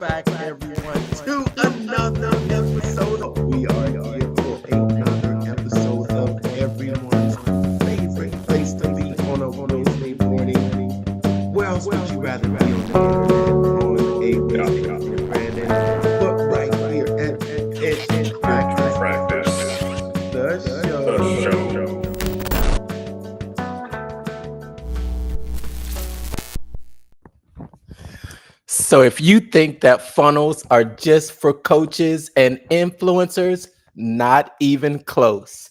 back, everyone, to another episode. We are here for another episode of everyone's favorite place to be on a Wednesday morning. Where else would you rather be on the internet on a Wednesday morning, Brandon? But right here at Practice, the show. So if you think that funnels are just for coaches and influencers, not even close.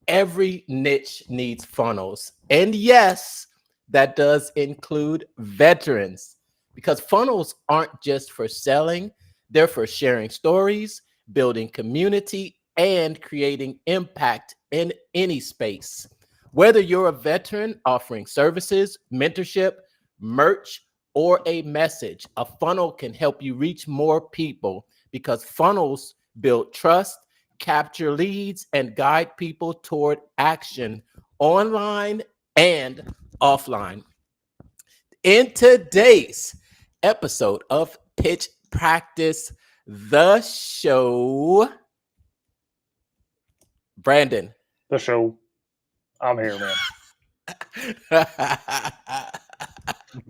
Every niche needs funnels. And yes, that does include veterans because funnels aren't just for selling, they're for sharing stories, building community, and creating impact in any space. Whether you're a veteran offering services, mentorship, merch, or a message, a funnel can help you reach more people because funnels build trust, capture leads, and guide people toward action online and offline. In today's episode of Pitch Practice, the show, Brandon. The show. I'm here, man.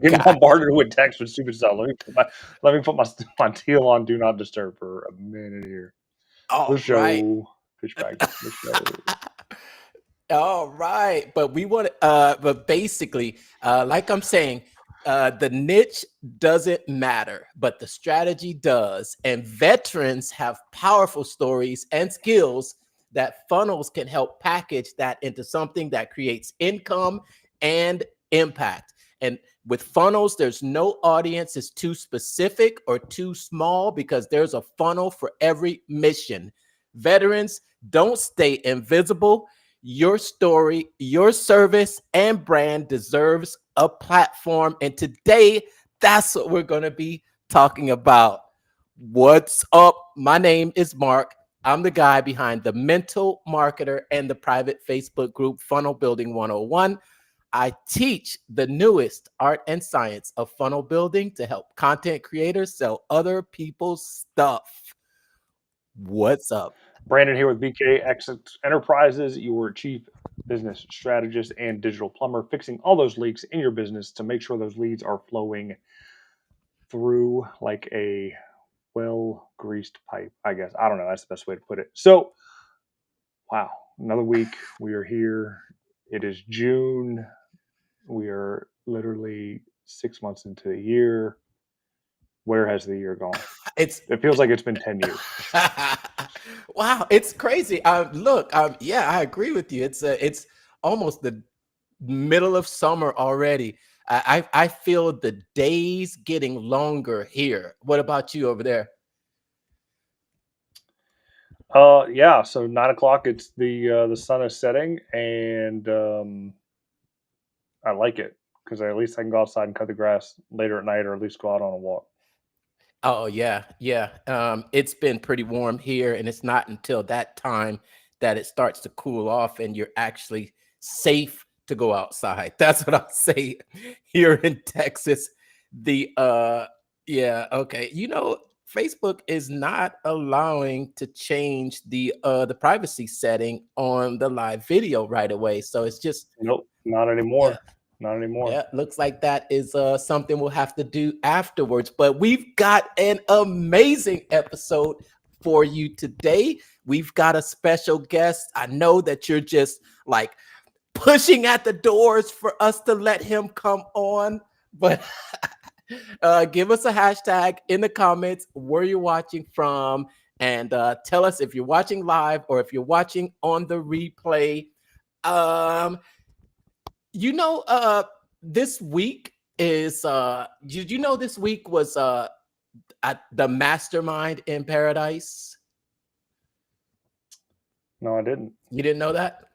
Getting bombarded with text with stupid stuff. Let me put my teal on Do Not Disturb for a minute here. All the show. right. Pitch Practice. The show. All right, but we want but basically, like I'm saying, the niche doesn't matter, but the strategy does. And veterans have powerful stories and skills that funnels can help package that into something that creates income and impact. And with funnels, there's no audience is too specific or too small because there's a funnel for every mission. Veterans, don't stay invisible. Your story, your service, and brand deserves a platform. And today, that's what we're going to be talking about. What's up? My name is Mark. I'm the guy behind the Mental Marketer and the private Facebook group Funnel Building 101. I teach the newest art and science of funnel building to help content creators sell other people's stuff. What's up? Brandon here with BK Exit Enterprises, your chief business strategist and digital plumber, fixing all those leaks in your business to make sure those leads are flowing through like a well-greased pipe, I guess. I don't know. That's the best way to put it. So, wow, another week. We are here. It is June. We are literally 6 months into the year. Where has the year gone? It feels like it's been 10 years. Wow, it's crazy. Look, yeah, I agree with you. It's almost the middle of summer already. I feel the days getting longer here. What about you over there? Yeah. So 9 o'clock, it's the sun is setting, and I like it because at least I can go outside and cut the grass later at night, or at least go out on a walk. Oh yeah. It's been pretty warm here, and it's not until that time that it starts to cool off, and you're actually safe to go outside. That's what I'll say here in Texas. Yeah, okay. Facebook is not allowing to change the privacy setting on the live video right away. So it's just Nope, not anymore. Yeah. Not anymore. Yeah, looks like that is something we'll have to do afterwards. But we've got an amazing episode for you today. We've got a special guest. I know that you're just like pushing at the doors for us to let him come on, but give us a hashtag in the comments where you're watching from, and tell us if you're watching live or if you're watching on the replay. This week is did you know this week was at the Mastermind in Paradise? No, I didn't. You didn't know that?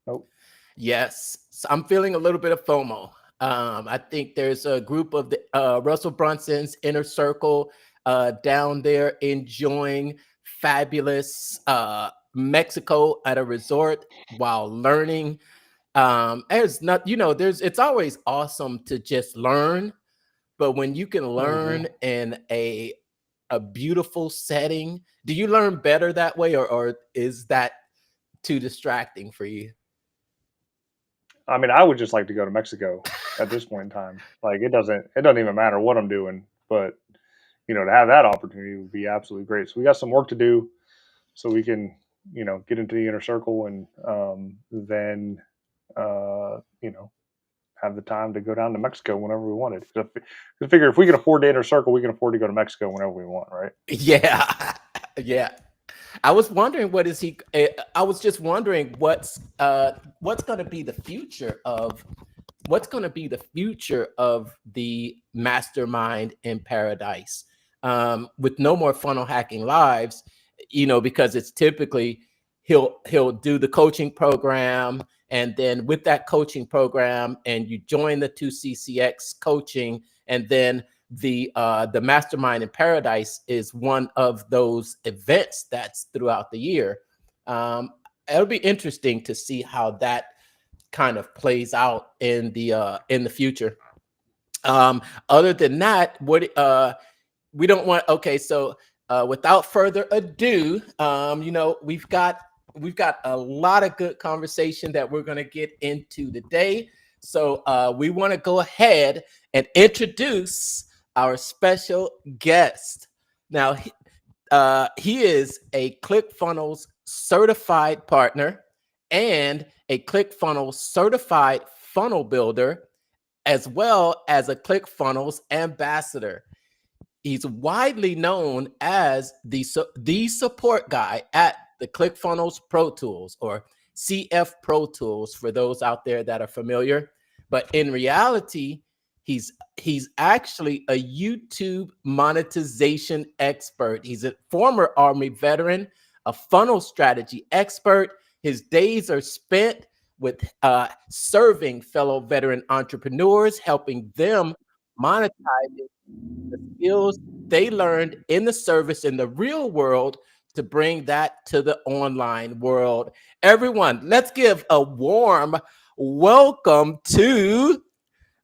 Nope. Yes. So I'm feeling a little bit of FOMO. I think there's a group of the Russell Brunson's inner circle down there enjoying fabulous Mexico at a resort while learning. It's always awesome to just learn, but when you can Hmm. learn in a beautiful setting, do you learn better that way, or is that too distracting for you? I mean, I would just like to go to Mexico at this point in time. Like it doesn't even matter what I'm doing, but to have that opportunity would be absolutely great. So we got some work to do so we can, get into the inner circle and then you know, have the time to go down to Mexico whenever we wanted. 'Cause I figure if we can afford the inner circle, we can afford to go to Mexico whenever we want, right? Yeah, yeah. I was wondering what is he. I was just wondering what's going to be the future of what's going to be the future of the mastermind in paradise, with no more funnel hacking lives, because it's typically he'll do the coaching program, and then with that coaching program and you join the 2CCX coaching, and then the mastermind in paradise is one of those events that's throughout the year. um, it'll be interesting to see how that kind of plays out in the future. Other than that, what we don't want. Okay, so without further ado, we've got a lot of good conversation that we're going to get into today. So we want to go ahead and introduce our special guest. Now, he is a ClickFunnels certified partner and a ClickFunnels certified funnel builder, as well as a ClickFunnels ambassador. He's widely known as the support guy at the ClickFunnels Pro Tools, or CF Pro Tools for those out there that are familiar. But in reality, he's actually a YouTube monetization expert. He's a former Army veteran, a funnel strategy expert. His days are spent with serving fellow veteran entrepreneurs, helping them monetize the skills they learned in the service in the real world to bring that to the online world. Everyone, let's give a warm welcome to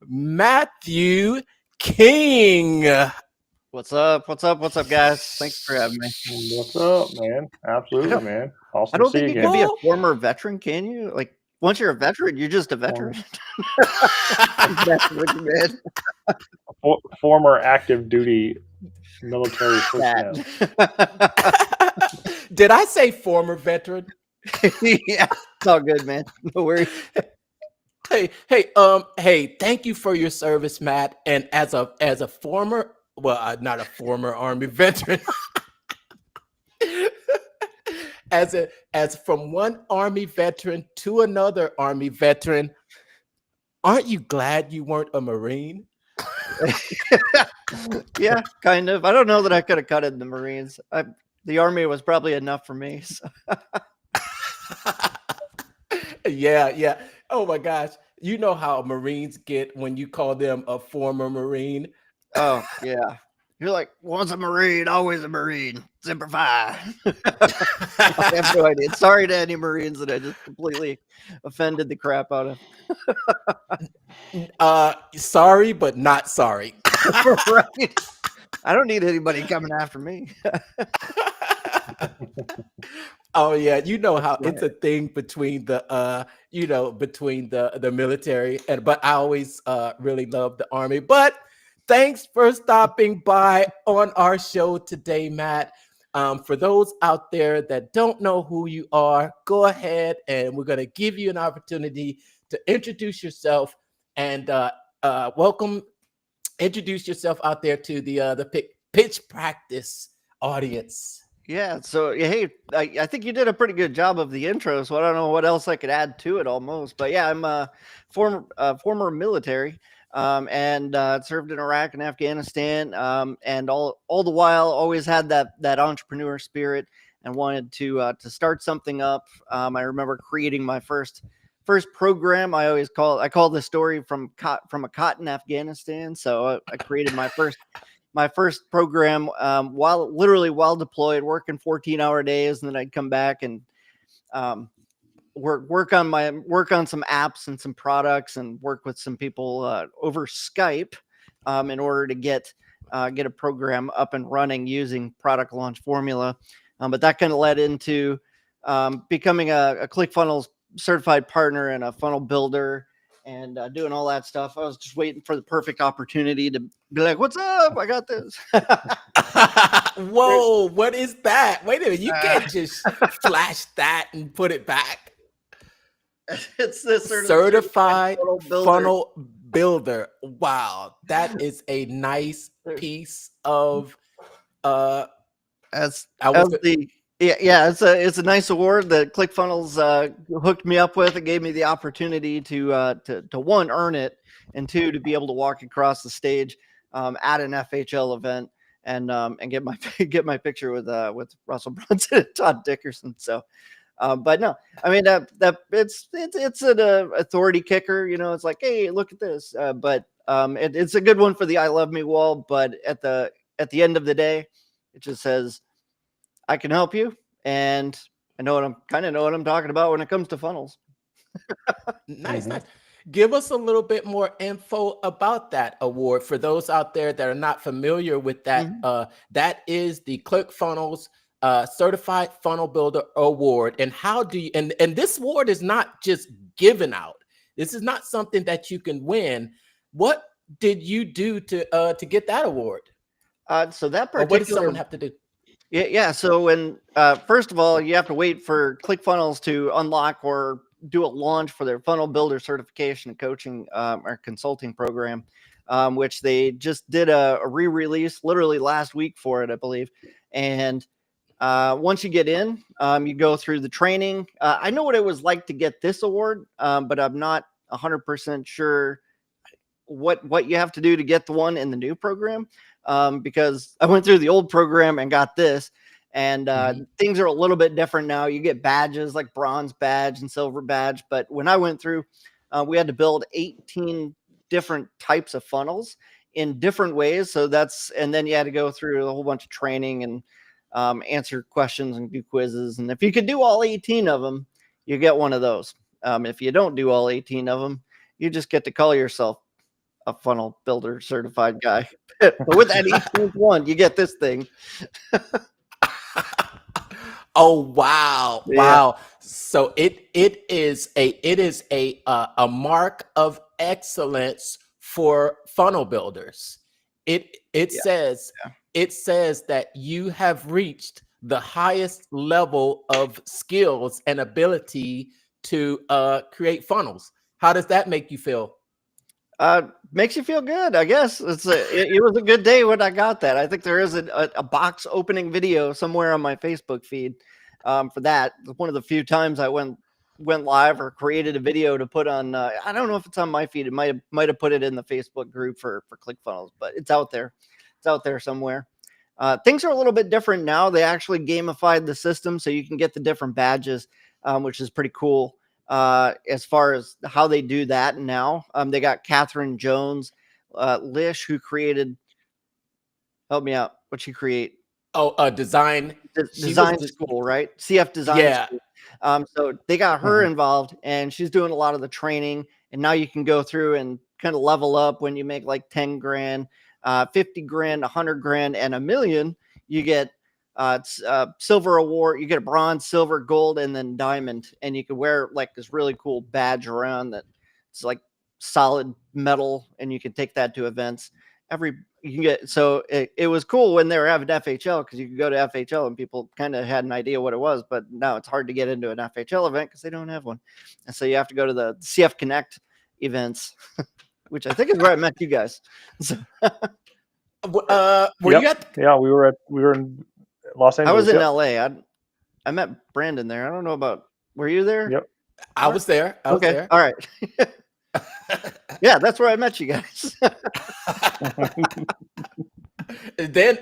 Matthew King. What's up? What's up? What's up, guys? Thanks for having me. What's up, man? I Absolutely, don't, man. I Awesome to don't see think you you can again. be a Well, former veteran, can you? Like, once you're a veteran, you're just a veteran. Former, That's what you meant. former active duty military That. personnel. did I say former veteran? Yeah, it's all good, man. No worries. Hey, thank you for your service, Matt. And as a former, well, not a former Army veteran, as from one Army veteran to another Army veteran, aren't you glad you weren't a Marine? Yeah, kind of. I don't know that I could have cut it in the Marines. The Army was probably enough for me. So. Yeah, yeah. Oh my gosh. You know how Marines get when you call them a former Marine. Oh, yeah. You're like, once a Marine, always a Marine. Semper Fi. I have no idea. Sorry to any Marines that I just completely offended the crap out of. Sorry, but not sorry. Right. I don't need anybody coming after me. Oh yeah, you know That's how right. it's a thing between the military, and but I always really love the Army. But thanks for stopping by on our show today, Matt. For those out there that don't know who you are, go ahead and we're going to give you an opportunity to introduce yourself and welcome. Introduce yourself out there to the pitch practice audience. Yeah. So, yeah, hey, I think you did a pretty good job of the intro. So I don't know what else I could add to it almost. But yeah, I'm a former military. And served in Iraq and Afghanistan, and all the while always had that entrepreneur spirit and wanted to start something up. I remember creating my first program. I call this story from a cot in Afghanistan. So I created my first program while deployed, working 14-hour days, and then I'd come back and um, work on some apps and some products and work with some people over Skype. in order to get a program up and running using product launch formula. But that kind of led into becoming a ClickFunnels certified partner and a funnel builder and doing all that stuff. I was just waiting for the perfect opportunity to be like, "What's up? I got this." Whoa, what is that? Wait a minute, you can't just flash that and put it back. It's the Certified funnel builder. funnel builder. Wow, that is a nice piece of As I was the yeah, it's a nice award that ClickFunnels hooked me up with. It gave me the opportunity to one, earn it, and two, to be able to walk across the stage at an FHL event and get my get my picture with Russell Brunson and Todd Dickerson. So. But no, I mean that it's an authority kicker. You know, it's like, hey, look at this. But it's a good one for the "I love me" wall. But at the end of the day, it just says, I can help you, and I know what I'm talking about when it comes to funnels. nice. Give us a little bit more info about that award for those out there that are not familiar with that. That is the ClickFunnels Certified Funnel Builder Award. And how do you? And this award is not just given out. This is not something that you can win. What did you do to get that award? So that particular, or what does someone have to do? Yeah. So when first of all, you have to wait for ClickFunnels to unlock or do a launch for their funnel builder certification coaching or consulting program, which they just did a re-release literally last week for it, I believe. And once you get in, you go through the training. I know what it was like to get this award, but I'm not 100% sure what you have to do to get the one in the new program, because I went through the old program and got this, and things are a little bit different now. You get badges like bronze badge and silver badge, but when I went through, we had to build 18 different types of funnels in different ways. So and then you had to go through a whole bunch of training and answer questions and do quizzes. And if you could do all 18 of them, you get one of those. If you don't do all 18 of them, you just get to call yourself a funnel builder certified guy. But with that 18th one, you get this thing. Oh wow. Yeah. Wow. So it is a mark of excellence for funnel builders. It says that you have reached the highest level of skills and ability to create funnels. How does that make you feel? Makes you feel good, I guess. It was a good day when I got that. I think there is a box opening video somewhere on my Facebook feed for that. One of the few times I went live or created a video to put on. I don't know if it's on my feed. It might have put it in the Facebook group for ClickFunnels, but it's out there. It's out there somewhere. Things are a little bit different now. They actually gamified the system so you can get the different badges, which is pretty cool. As far as how they do that now, they got Catherine Jones, Lish, who created. Help me out. What'd she create? Oh, design school, right? CF design school. So they got her involved, and she's doing a lot of the training. And now you can go through and kind of level up when you make like 10 grand, 50 grand, 100 grand, and $1 million. You get silver award. You get a bronze, silver, gold, and then diamond. And you can wear like this really cool badge around that it's like solid metal, and you can take that to events. You can get, so it was cool when they were having FHL, because you could go to FHL and people kind of had an idea what it was, but now it's hard to get into an FHL event because they don't have one. And so you have to go to the CF Connect events, which I think is where I met you guys. So, were you at? Yeah, we were in Los Angeles. I was in LA. I met Brandon there. I don't know about, were you there? Yep. I was there. I was there. All right. Yeah, that's where I met you guys. and then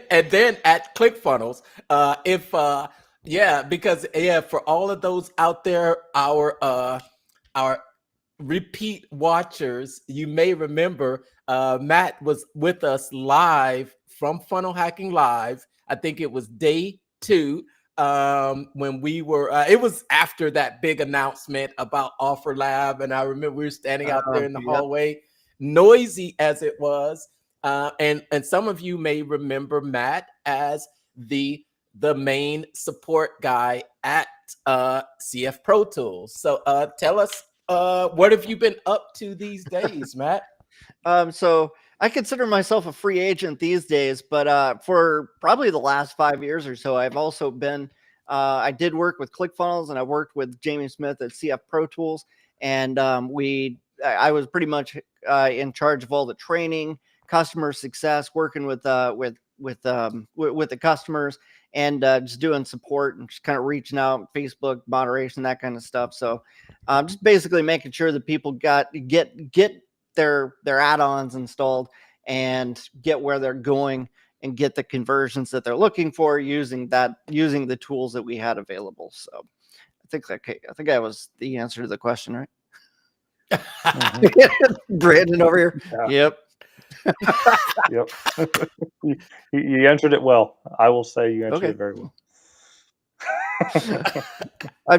at ClickFunnels, because for all of those out there, our repeat watchers, you may remember Matt was with us live from Funnel Hacking Live. I think it was day 2. When we were, it was after that big announcement about Offer Lab, and I remember we were standing out there in the hallway, noisy as it was. And some of you may remember Matt as the main support guy at CF Pro Tools. So tell us, what have you been up to these days, Matt? So I consider myself a free agent these days, but for probably the last 5 years or so, I've also been. I did work with ClickFunnels, and I worked with Jamie Smith at CF Pro Tools, and I was pretty much in charge of all the training, customer success, working with the customers, and just doing support and just kind of reaching out, Facebook moderation, that kind of stuff. So just basically making sure that people get their add-ons installed and get where they're going and get the conversions that they're looking for using the tools that we had available. So I think I was the answer to the question, right? Brandon over here. Yeah. Yep. Yep. You answered it well. I will say you answered Okay. it very well. I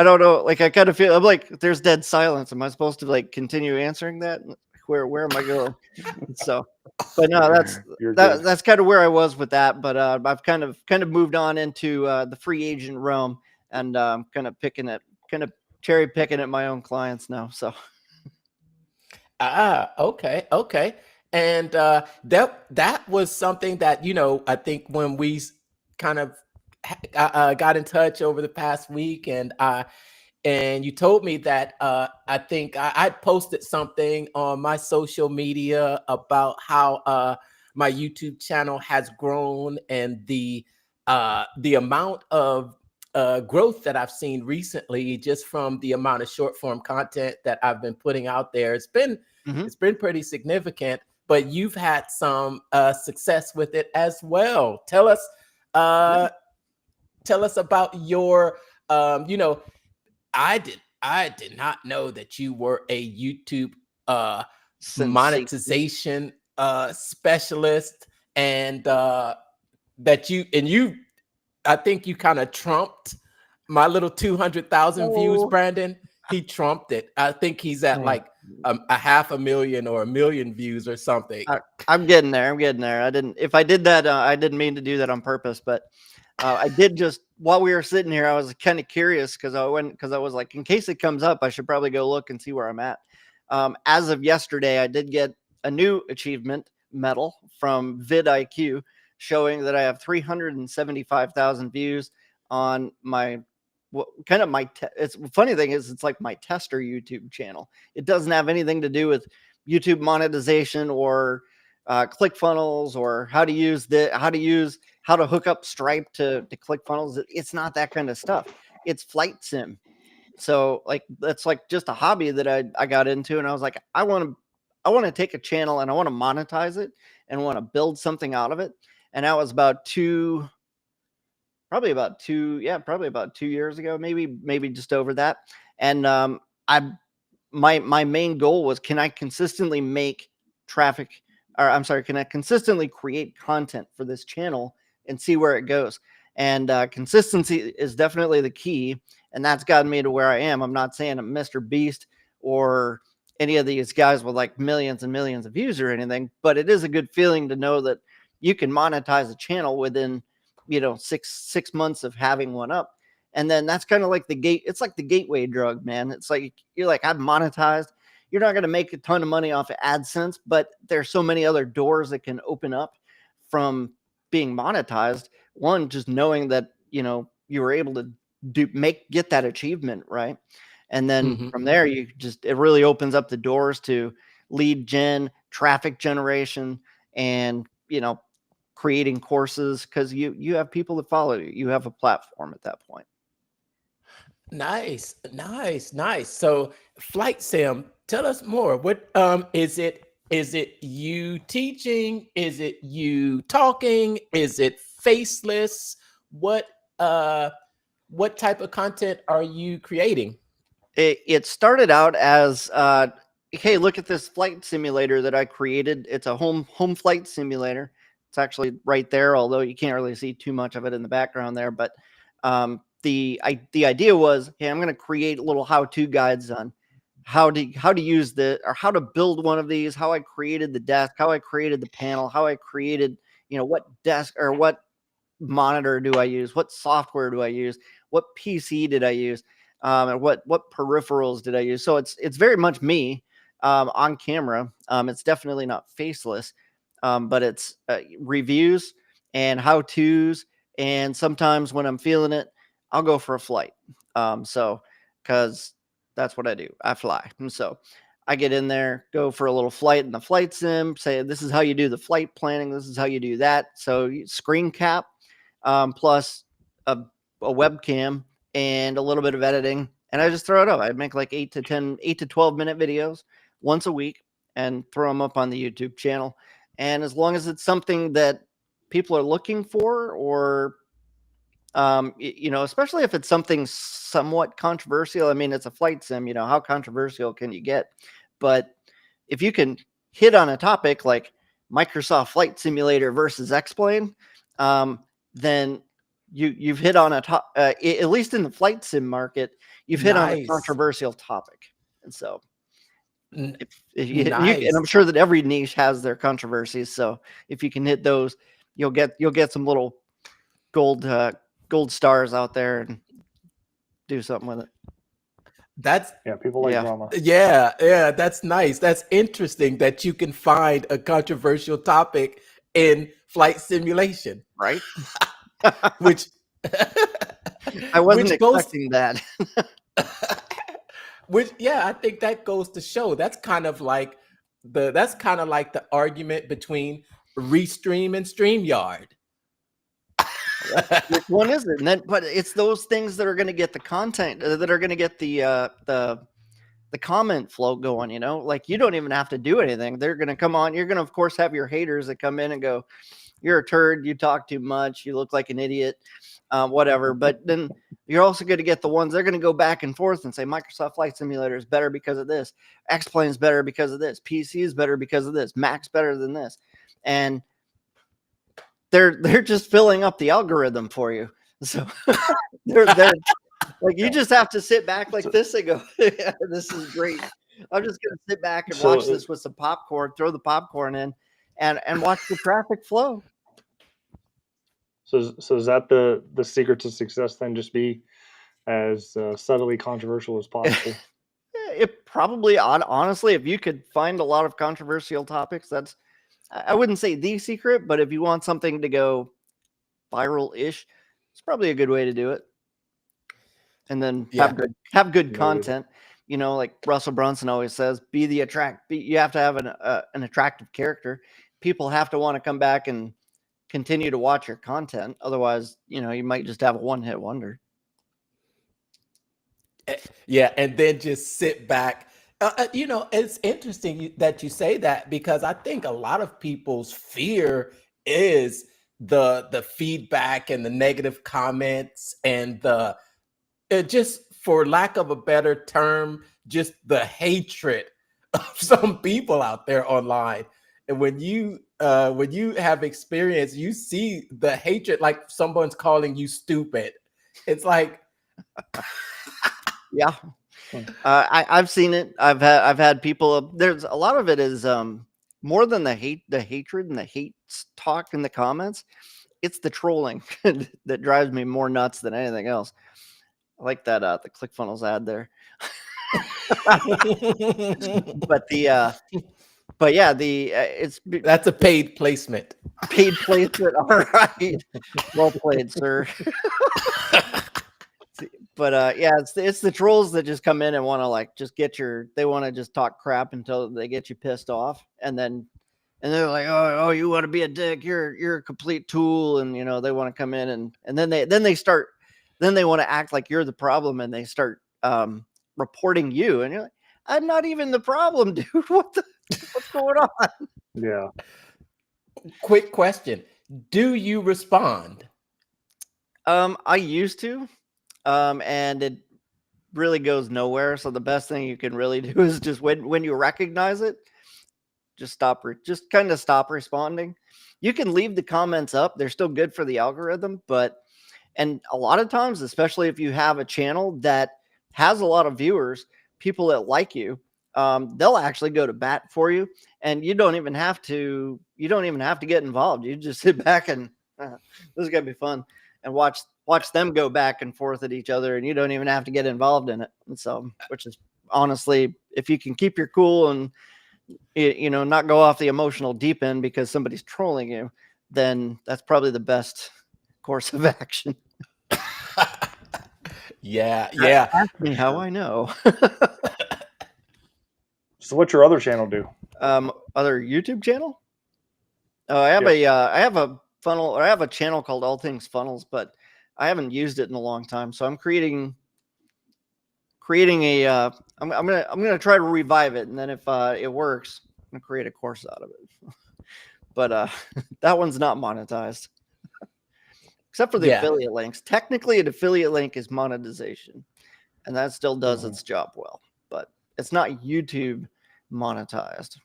don't know. Like, I kind of feel I'm like, there's dead silence. Am I supposed to like continue answering that? Where am I going? So, but no, that's kind of where I was with that. But I've kind of moved on into the free agent realm, and kind of cherry picking at my own clients now. So Okay. And that was something that, I think when we kind of got in touch over the past week, and you told me that, I think I posted something on my social media about how my YouTube channel has grown, and the amount of growth that I've seen recently, just from the amount of short form content that I've been putting out there. It's been pretty significant. But you've had some success with it as well. Tell us about your, I did not know that you were a YouTube monetization specialist, and that you I think you kind of trumped my little 200,000 views, Brandon. He trumped it. I think he's at like a 500,000 or 1,000,000 views or something. I'm getting there. If I did that, I didn't mean to do that on purpose, but I did just while we were sitting here, I was kind of curious because I was like, in case it comes up, I should probably go look and see where I'm at. As of yesterday, I did get a new achievement medal from vidIQ showing that I have 375,000 views on my it's funny thing is it's like my tester YouTube channel. It doesn't have anything to do with YouTube monetization or ClickFunnels or how to hook up Stripe to ClickFunnels. It's not that kind of stuff. It's flight sim. So like that's like just a hobby that I got into, and I was like, I want to take a channel and I want to monetize it and want to build something out of it. And that was probably about 2 years ago, maybe just over that. And my main goal was, can I consistently make traffic, or I'm sorry, can I consistently create content for this channel and see where it goes? And consistency is definitely the key, and that's gotten me to where I am. I'm not saying I'm Mr. Beast or any of these guys with like millions and millions of views or anything, but it is a good feeling to know that you can monetize a channel within 6 months of having one up. And then that's kind of like it's like the gateway drug, man. It's like you're like, I've monetized. You're not going to make a ton of money off of AdSense, but there's so many other doors that can open up from being monetized. One, just knowing that you were able to get that achievement, right? And then from there, it really opens up the doors to lead gen, traffic generation, and creating courses, because you have people that follow you. You have a platform at that point. Nice. So flight sim, tell us more. What is it? Is it you teaching? Is it you talking? Is it faceless? What type of content are you creating? It started out as hey, look at this flight simulator that I created. It's a home flight simulator. It's actually right there, although you can't really see too much of it in the background there. But the idea was, hey, I'm going to create little how-to guides on how to use the, or how to build one of these, how I created the desk, how I created the panel, how I created, what desk or what monitor do I use, what software do I use, what PC did I use, and what peripherals did I use. So it's very much me on camera. It's definitely not faceless, but it's reviews and how to's, and sometimes when I'm feeling it, I'll go for a flight. So because that's what I do, I fly, and so I get in there, go for a little flight in the flight sim, say this is how you do the flight planning, this is how you do that. So screen cap, plus a webcam and a little bit of editing, and I just throw it up. I make like 8 to 12 minute videos once a week and throw them up on the YouTube channel. And as long as it's something that people are looking for, or especially if it's something somewhat controversial. I mean, it's a flight sim, how controversial can you get? But if you can hit on a topic like Microsoft Flight Simulator versus X-Plane, then you've hit on a top, at least in the flight sim market, you've hit on a Nice. controversial topic. And so if you, Nice. and I'm sure that every niche has their controversies. So if you can hit those, you'll get some little gold stars out there and do something with it. That's People like Yeah. drama. yeah, that's nice. That's interesting that you can find a controversial topic in flight simulation, Right. which I wasn't which goes expecting that. which I think that goes to show that's kind of like the argument between Restream and StreamYard. Which one is it? And then, but it's those things that are going to get the content, that are going to get the comment flow going. Like you don't even have to do anything. They're going to come on. You're going to, of course, have your haters that come in and go, "You're a turd. You talk too much. You look like an idiot." Whatever. But then you're also going to get the ones, they're going to go back and forth and say Microsoft Flight Simulator is better because of this, X-Plane is better because of this, PC is better because of this, Mac's better than this, and they're just filling up the algorithm for you. So they're like, you just have to sit back like this and go, yeah, this is great. I'm just gonna sit back and watch this with some popcorn, throw the popcorn in, and watch the traffic flow. So is that the secret to success then? Just be as subtly controversial as possible. It probably, honestly, if you could find a lot of controversial topics, that's, I wouldn't say the secret, but if you want something to go viral-ish, it's probably a good way to do it. And then have good content. Like Russell Brunson always says, you have to have an attractive character. People have to want to come back and continue to watch your content. Otherwise, you might just have a one-hit wonder. Yeah, and then just sit back. It's interesting that you say that, because I think a lot of people's fear is the feedback and the negative comments and just, for lack of a better term, just the hatred of some people out there online. And when you have experience, you see the hatred, like someone's calling you stupid. It's like, yeah, I've seen it. I've had people. There's a lot of it is more than the hatred and the hate talk in the comments. It's the trolling that drives me more nuts than anything else. I like that the ClickFunnels ad there. But yeah, that's a paid placement. Paid placement. All right, well played, sir. But yeah, it's the trolls that just come in and want to they want to just talk crap until they get you pissed off, and they're like, oh, you want to be a dick, you're a complete tool, and they want to come in and then they want to act like you're the problem, and they start reporting you, and you're like, I'm not even the problem, dude. What's going on? Yeah. Quick question: do you respond? I used to. And it really goes nowhere. So the best thing you can really do is just when you recognize it, just kind of stop responding. You can leave the comments up. They're still good for the algorithm, and a lot of times, especially if you have a channel that has a lot of viewers, people that like you, they'll actually go to bat for you, and you don't even have to get involved. You just sit back and this is gonna be fun, and watch them go back and forth at each other, and you don't even have to get involved in it. And so, which is honestly, if you can keep your cool and not go off the emotional deep end because somebody's trolling you, then that's probably the best course of action. Yeah. Ask me how I know. So what's your other channel do? Other YouTube channel? Oh, I have I have a funnel, or I have a channel called All Things Funnels, but I haven't used it in a long time. So I'm creating a I'm gonna try to revive it, and then if it works, I'm gonna create a course out of it. But that one's not monetized. Except for the affiliate links. Technically, an affiliate link is monetization, and that still does its job well, but it's not YouTube monetized.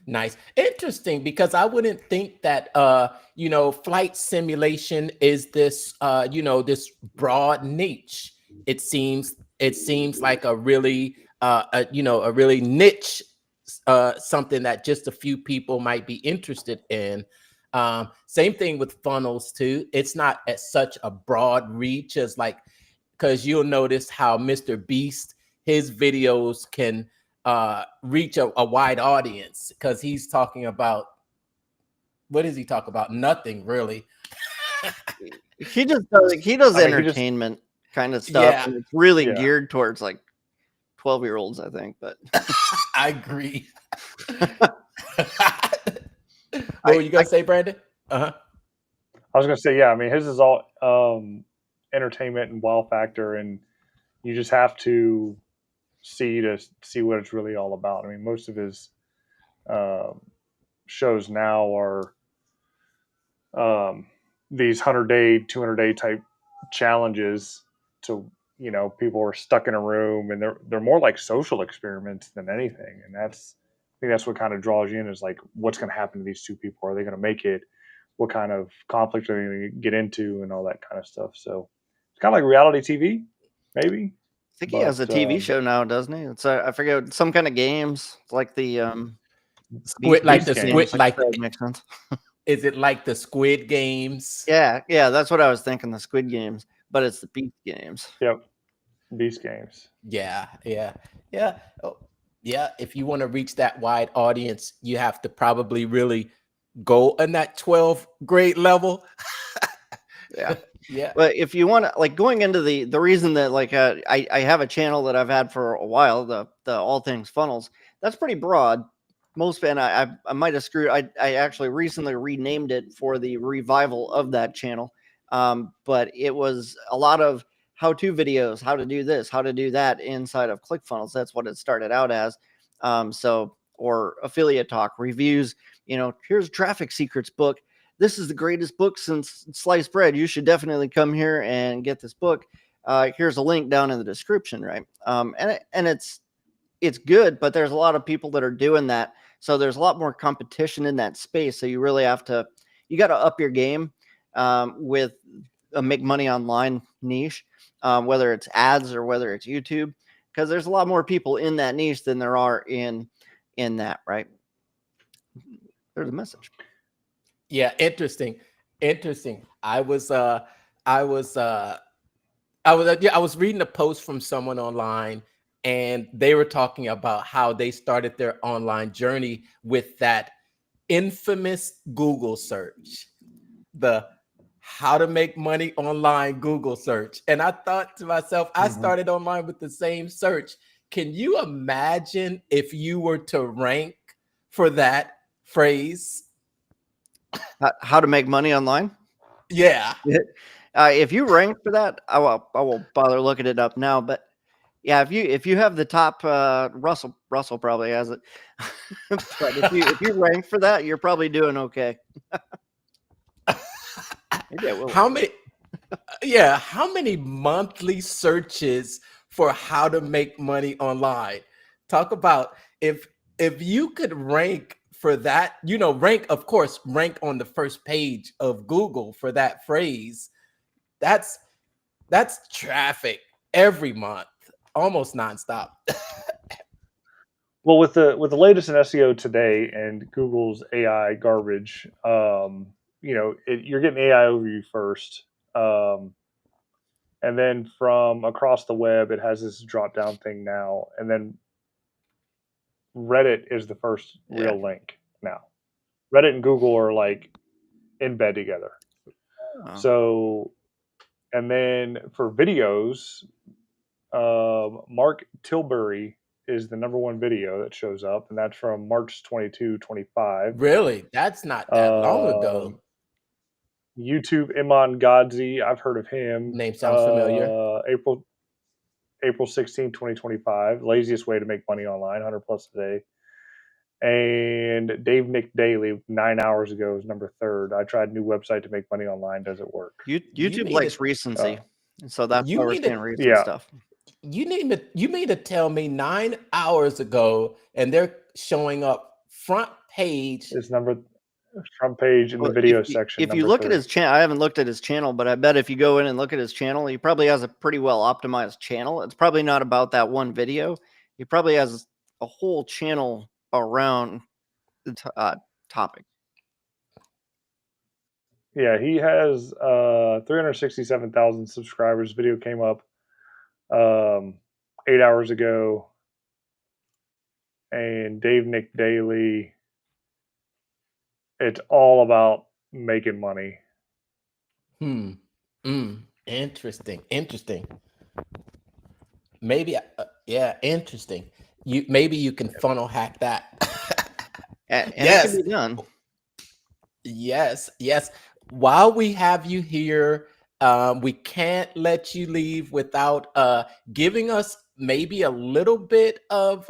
Nice. Interesting, because I wouldn't think that flight simulation is this this broad niche. It seems like a really a really niche something that just a few people might be interested in. Same thing with funnels too. It's not at such a broad reach as because you'll notice how Mr. Beast, his videos can reach a wide audience, because he's talking about, what does he talk about? Nothing really. He does entertainment kind of stuff. Yeah. And it's really geared towards 12-year-olds, I think. But I agree. What were you gonna say, Brandon? I was gonna say, yeah. I mean, his is all entertainment and wow factor, and you just have to see what it's really all about. I mean, most of his shows now are these 100-day, 200-day type challenges to people are stuck in a room, and they're more like social experiments than anything. And I think that's what kind of draws you in, is like, what's going to happen to these two people? Are they going to make it? What kind of conflict are they going to get into, and all that kind of stuff? So it's kind of like reality TV, maybe. I think he has a TV show now, doesn't he? It's I forget, some kind of games. It's like the Squid, like the Squid, that makes sense. Is it like the Squid Games? Yeah, that's what I was thinking. The Squid Games, but it's the Beast Games. Yep, Beast Games. Yeah. Oh, yeah. If you want to reach that wide audience, you have to probably really go in that 12th grade level. Yeah. But if you want to, going into the reason that I have a channel that I've had for a while, the All Things Funnels, that's pretty broad. And I might have screwed. I actually recently renamed it for the revival of that channel. But it was a lot of how-to videos, how to do this, how to do that inside of ClickFunnels. That's what it started out as. Or affiliate talk, reviews. Here's Traffic Secrets book. This is the greatest book since sliced bread. You should definitely come here and get this book. Here's a link down in the description, right? And it's good, but there's a lot of people that are doing that. So there's a lot more competition in that space. So you really got to up your game with a make money online niche, whether it's ads or whether it's YouTube, because there's a lot more people in that niche than there are in that, right? There's a message. Yeah, interesting. I was reading a post from someone online, and they were talking about how they started their online journey with that infamous Google search, the how to make money online Google search. And I thought to myself, I started online with the same search. Can you imagine if you were to rank for that phrase? How to make money online? Yeah. If you rank for that, I won't bother looking it up now. But yeah, if you have the top, Russell probably has it. But if you rank for that, you're probably doing okay. Maybe I will. How many monthly searches for how to make money online? Talk about if you could rank for that, rank on the first page of Google for that phrase. That's traffic every month. almost nonstop. Well, with the latest in SEO today and Google's AI garbage, you're getting AI over you first, and then from across the web, it has this drop down thing now, and then Reddit is the first Yeah. real link now. Reddit and Google are like in bed together. Oh. So, and then for videos, Mark Tilbury is the number one video that shows up, and that's from March 22, 25. Really? That's not that long ago. YouTube Iman Godzi, I've heard of him. Name sounds familiar. April 16, 2025. Laziest way to make money online, 100 plus a day. And Dave Nick Daily 9 hours ago is number third. I tried a new website to make money online. Does it work? YouTube likes recency, so that's you why we're mean seeing to- recent Yeah. stuff. You mean to tell me 9 hours ago, and they're showing up front page? It's front page in the Well, video section. if you number look at three. his channel, I haven't looked at his channel, but I bet if you go in and look at his channel, he probably has a pretty well optimized channel. It's probably not about that one video. He probably has a whole channel around the topic. Yeah, he has 367,000 subscribers. Video came up 8 hours ago. And Dave Nick Daily, it's all about making money. Interesting. Maybe, yeah, interesting. Maybe you can funnel hack that. And Yes. it can be done. Yes. While we have you here, we can't let you leave without giving us maybe a little bit of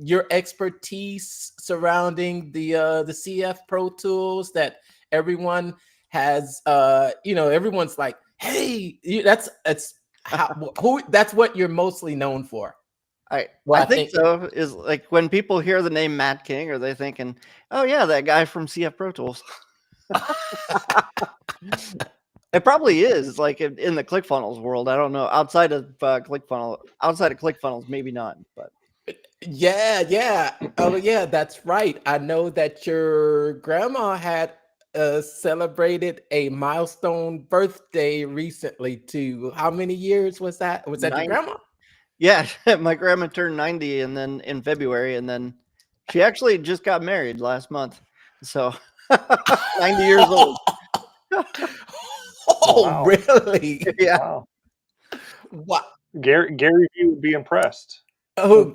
your expertise surrounding the CF Pro Tools that everyone has. Everyone's like, hey, that's what you're mostly known for. I Well, think so. Is like when people hear the name Matt King, are they thinking, "Oh yeah, that guy from CF Pro Tools"? It probably is. Like in the ClickFunnels world, I don't know. Outside of ClickFunnels, maybe not. But yeah. Oh yeah, that's right. I know that your grandma had celebrated a milestone birthday recently too. How many years was that? Was that your grandma? Yeah, my grandma turned 90 and then in February, and then she actually just got married last month. So 90 years old. Oh, Wow. really? Yeah. Wow. What? Gary Vee would be impressed Oh,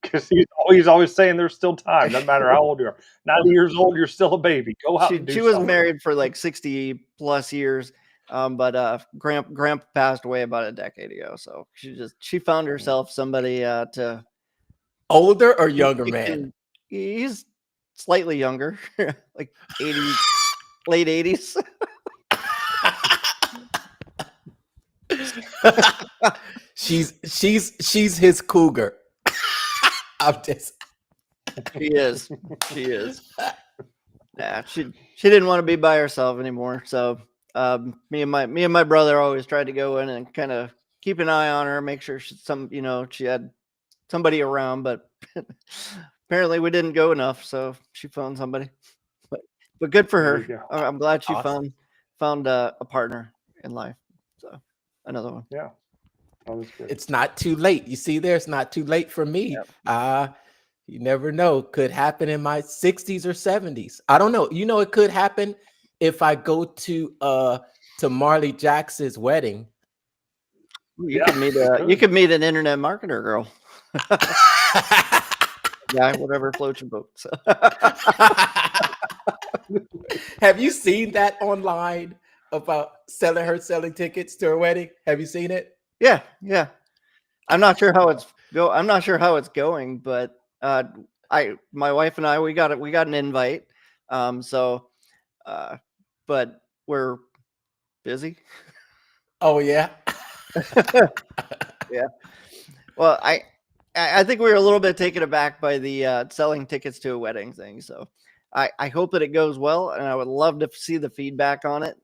because he's always saying there's still time. Doesn't matter how old you are. 90 years old, you're still a baby. Go out and do She was something. married for like 60 plus years. But grandpa passed away about a decade ago. So she found herself somebody to older or younger man? He's slightly younger, like 80, late 80s. she's his cougar. I'm just. She is. Yeah, she didn't want to be by herself anymore. So me and my brother always tried to go in and kind of keep an eye on her, make sure she had somebody around, but apparently we didn't go enough, so she found somebody. But good for her. I'm glad she Awesome. found a partner in life. So another one. Yeah. That was good. It's not too late. You see there, it's not too late for me. Yep. You never know. Could happen in my 60s or 70s. I don't know. It could happen if I go to Marley Jackson's wedding. You could meet an internet marketer girl. Yeah, whatever floats your boat. So. Have you seen that online about selling tickets to her wedding? Have you seen it? Yeah. I'm not sure how it's going, but my wife and I we got an invite. But we're busy. Oh yeah. Yeah. Well, I think we were a little bit taken aback by the selling tickets to a wedding thing. So I hope that it goes well, and I would love to see the feedback on it.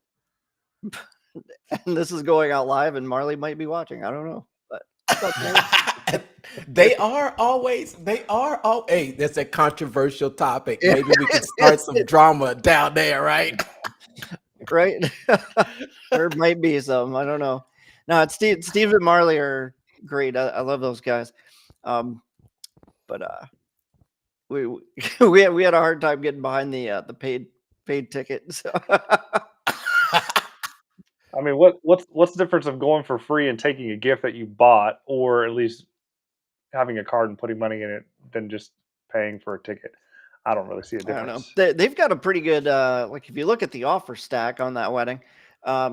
and this is going out live, and Marley might be watching. I don't know, but They are always. Hey, that's a controversial topic. Yeah, Maybe we could start some drama down there, right? right? There might be some. I don't know. No, it's Steve and Marley are great. I love those guys. But we we had a hard time getting behind the paid ticket. So I mean, what's the difference of going for free and taking a gift that you bought, or at least having a card and putting money in it, than just paying for a ticket? I don't really see a I don't know. difference. They've got a pretty good like if you look at the offer stack on that wedding,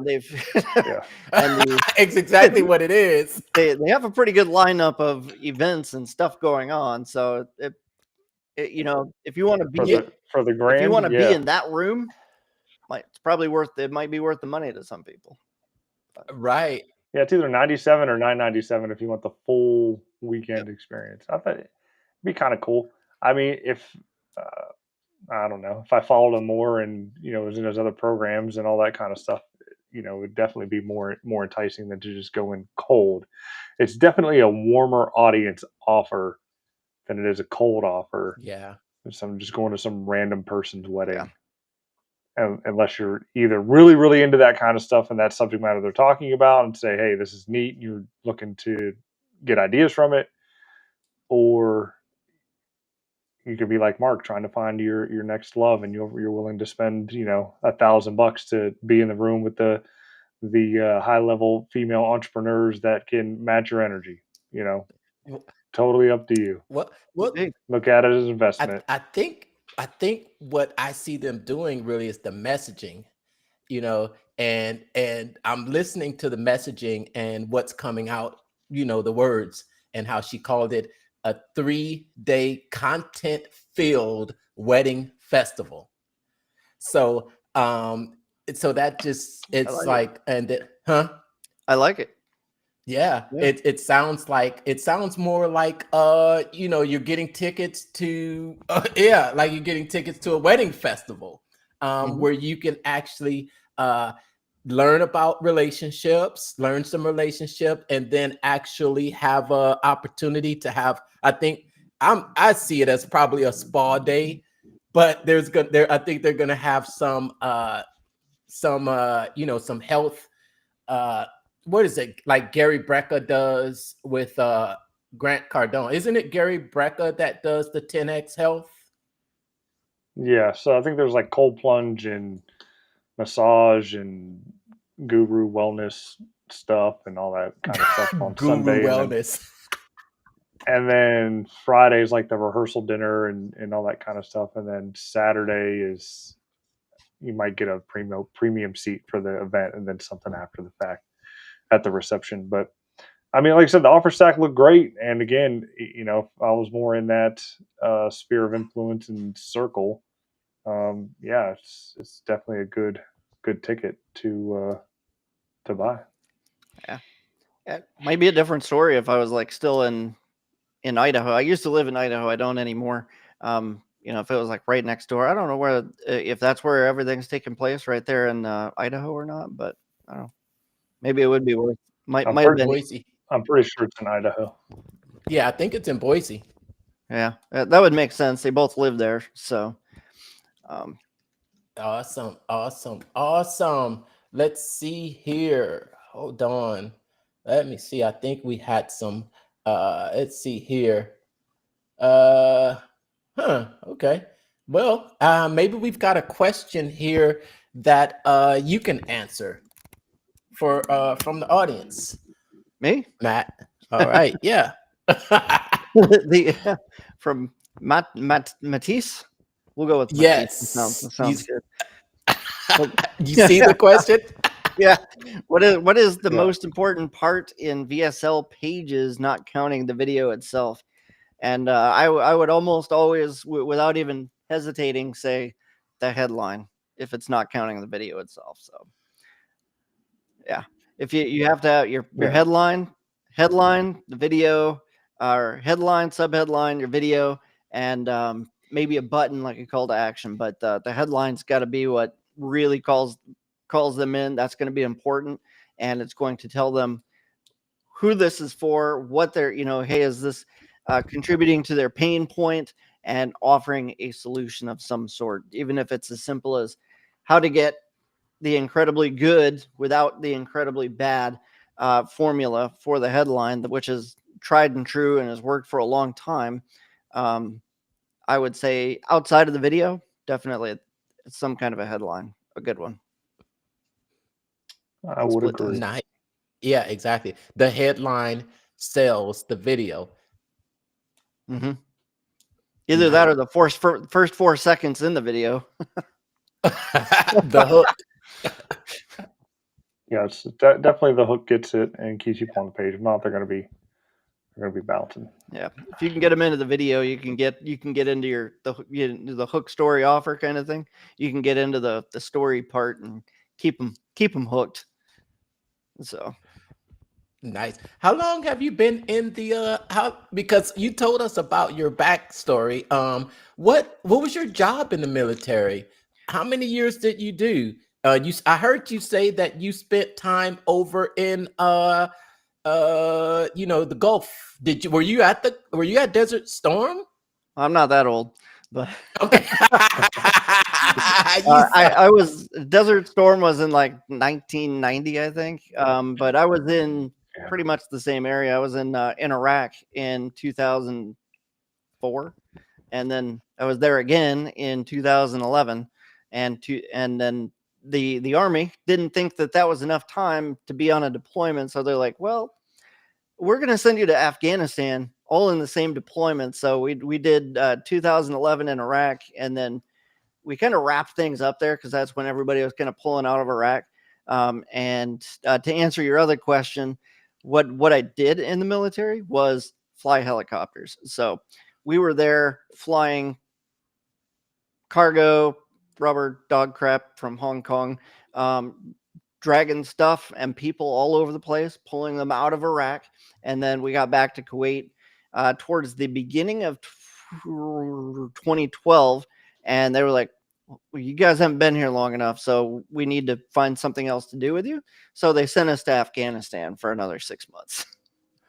they've Yeah. and It's exactly what it is. they have a pretty good lineup of events and stuff going on. So you know, if you want to For be the if you grand, want to be yeah. in that room, it's probably it might be worth the money to some people. Right. Yeah, it's either 97 or 997 if you want the full weekend experience. I thought it'd be kind of cool. I mean, if I don't know, if I followed him more and was in his other programs and all that kind of stuff, it would definitely be more enticing than to just go in cold. It's definitely a warmer audience offer than it is a cold offer. Yeah. I'm just going to some random person's wedding. Yeah. Unless you're either really, really into that kind of stuff and that subject matter they're talking about and say, hey, this is neat, and you're looking to get ideas from it, or you could be like Mark, trying to find your next love, and you're willing to spend $1,000 to be in the room with the high level female entrepreneurs that can match your energy. Totally up to you. What Hey, Look at it as investment. I think what I see them doing really is the messaging, and I'm listening to the messaging and what's coming out, the words, and how she called it a 3-day content filled wedding festival. So so that just it's like it. like huh? I like it. Yeah, Yeah. it sounds more like you're getting tickets to like you're getting tickets to a wedding festival, Mhm. where you can actually learn about relationships, learn some relationship, and then actually have a opportunity to have. I see it as probably a spa day, but I think they're gonna have some health, uh what is it, like Gary Brecka does with Grant Cardone? Isn't it Gary Brecka that does the 10x health? Yeah, so I think there's like cold plunge and massage and guru wellness stuff and all that kind of stuff on Guru Sunday, and then Wellness. Friday is like the rehearsal dinner and all that kind of stuff, and then Saturday is you might get a premium seat for the event, and then something after the fact at the reception. But I mean, like I said, the offer stack looked great, and again, if I was more in that sphere of influence and circle, yeah, it's definitely a good ticket to buy. Yeah. It might be a different story if I was like still in Idaho. I used to live in Idaho. I don't anymore. If it was like right next door, I don't know where if that's where everything's taking place right there in Idaho or not. But I don't know. Maybe it would be worth. Might I'm might have pretty, been. Boise. I'm pretty sure it's in Idaho. Yeah, I think it's in Boise. Yeah, that would make sense. They both live there, so. Um, Awesome. Let's see here. Hold on. Let me see. I think we had some. Let's see here. Uh, Okay. Well, maybe we've got a question here that you can answer for from the audience, me? Matt. All right. Yeah. the from Matisse. We'll go with Matisse. Yes. That sounds good. You see the question? Yeah. What is the Yeah. most important part in VSL pages, not counting the video itself? And I would almost always, without even hesitating, say the headline if it's not counting the video itself. So yeah, if you have to have your Yeah. headline, the video, or headline, subheadline, your video, and maybe a button like a call to action. But the headline's got to be what really calls calls them in, that's going to be important, and it's going to tell them who this is for, what they're, hey, is this contributing to their pain point, and offering a solution of some sort, even if it's as simple as how to get the incredibly good without the incredibly bad formula for the headline, which is tried and true and has worked for a long time. I would say outside of the video, definitely it's some kind of a headline, a good one. I would agree. Nice. Yeah, exactly. The headline sells the video. Mm-hmm. Either that or the first 4 seconds in the video. The hook. Yeah, it's definitely the hook gets it and keeps people on the page. If not, they're going to be bouncing. Yeah, if you can get them into the video, you can get into the hook story offer kind of thing. You can get into the story part and keep them hooked. So nice. How long have you been in the because you told us about your backstory. What was your job in the military? How many years did you do? I heard you say that you spent time over in the Gulf. Were you at Desert Storm? I'm not that old, but Okay. I was Desert Storm was in like 1990, I think. But I was in pretty much the same area. I was in Iraq in 2004, and then I was there again in 2011, and then the Army didn't think that was enough time to be on a deployment, so they're like, well, we're going to send you to Afghanistan all in the same deployment. So we did 2011 in Iraq, and then we kind of wrapped things up there because that's when everybody was kind of pulling out of Iraq. And to answer your other question, what I did in the military was fly helicopters. So we were there flying cargo, rubber dog crap from Hong Kong, dragging stuff and people all over the place, pulling them out of Iraq. And then we got back to Kuwait towards the beginning of 2012. And they were like, well, you guys haven't been here long enough, so we need to find something else to do with you. So they sent us to Afghanistan for another 6 months.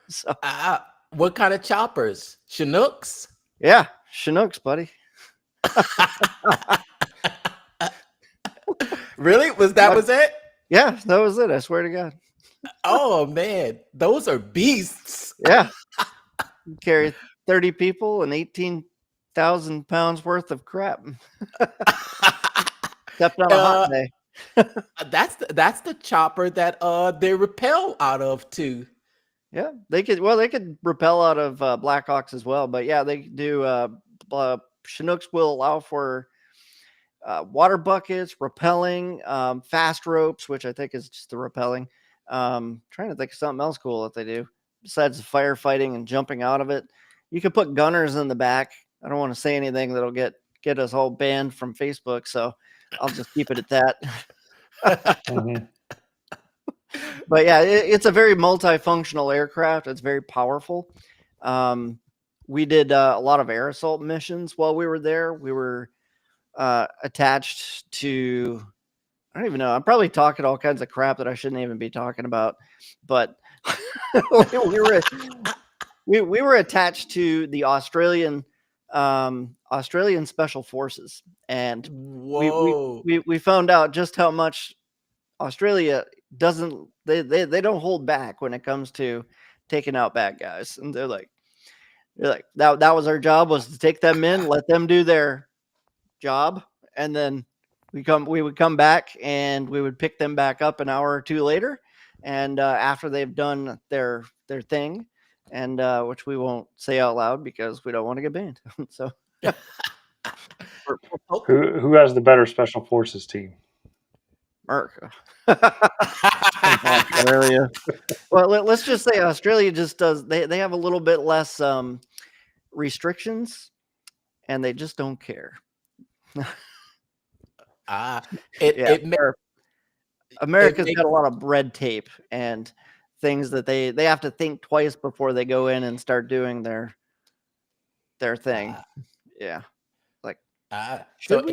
So what kind of choppers? Chinooks? Yeah, Chinooks, buddy. Really? Was it? Yeah, that was it. I swear to God. Oh man, those are beasts. Yeah. You carry 30 people and 18,000 pounds worth of crap. Except on a hot day. That's the chopper that they repel out of too. Yeah, they could repel out of Blackhawks as well, but yeah, they do. Chinooks will allow for water buckets, rappelling, fast ropes, which I think is just the rappelling. Trying to think of something else cool that they do besides the firefighting and jumping out of it. You could put gunners in the back. I don't want to say anything that'll get us all banned from Facebook, so I'll just keep it at that. Mm-hmm. But yeah, it's a very multifunctional aircraft. It's very powerful. We did a lot of air assault missions while we were there. We were attached to, I don't even know. I'm probably talking all kinds of crap that I shouldn't even be talking about. But we were attached to the Australian Special Forces, and we found out just how much Australia doesn't they don't hold back when it comes to taking out bad guys. And they're like that was our job, was to take them in, let them do their job, and then we would come back and we would pick them back up an hour or two later, and after they've done their thing, and which we won't say out loud because we don't want to get banned. So who has the better special forces team? America. Australia. Well, let's just say Australia just does. They have a little bit less restrictions, and they just don't care. America's got a lot of red tape and things that they have to think twice before they go in and start doing their thing. Yeah, like so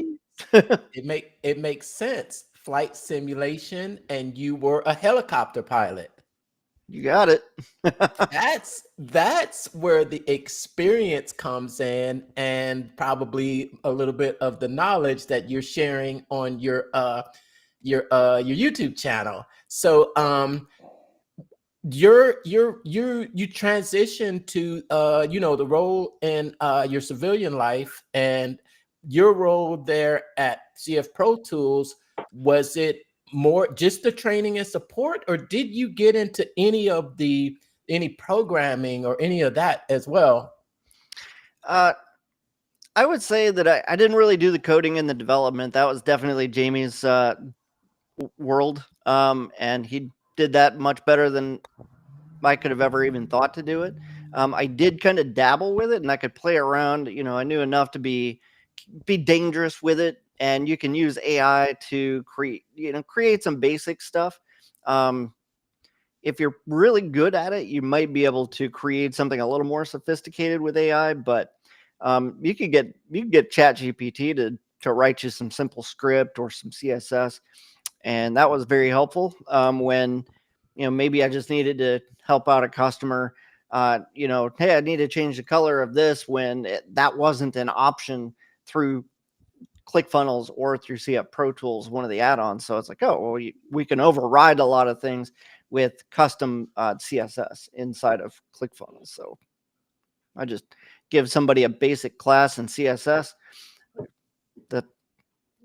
it makes sense flight simulation and you were a helicopter pilot. You got it. That's where the experience comes in, and probably a little bit of the knowledge that you're sharing on your YouTube channel. So you transition to the role in your civilian life, and your role there at CF Pro Tools, was it more just the training and support, or did you get into any programming or any of that as well? Uh, I would say that I didn't really do the coding and the development. That was definitely Jamie's world. And he did that much better than I could have ever even thought to do it. I did kind of dabble with it, and I could play around. I knew enough to be dangerous with it, and you can use AI to create some basic stuff. If you're really good at it, you might be able to create something a little more sophisticated with AI. But you could get ChatGPT to write you some simple script or some CSS, and that was very helpful when maybe I just needed to help out a customer. Hey, I need to change the color of this when that wasn't an option through ClickFunnels or through CF Pro Tools, one of the add-ons. So it's like, oh, well, we can override a lot of things with custom CSS inside of ClickFunnels. So I just give somebody a basic class in CSS, the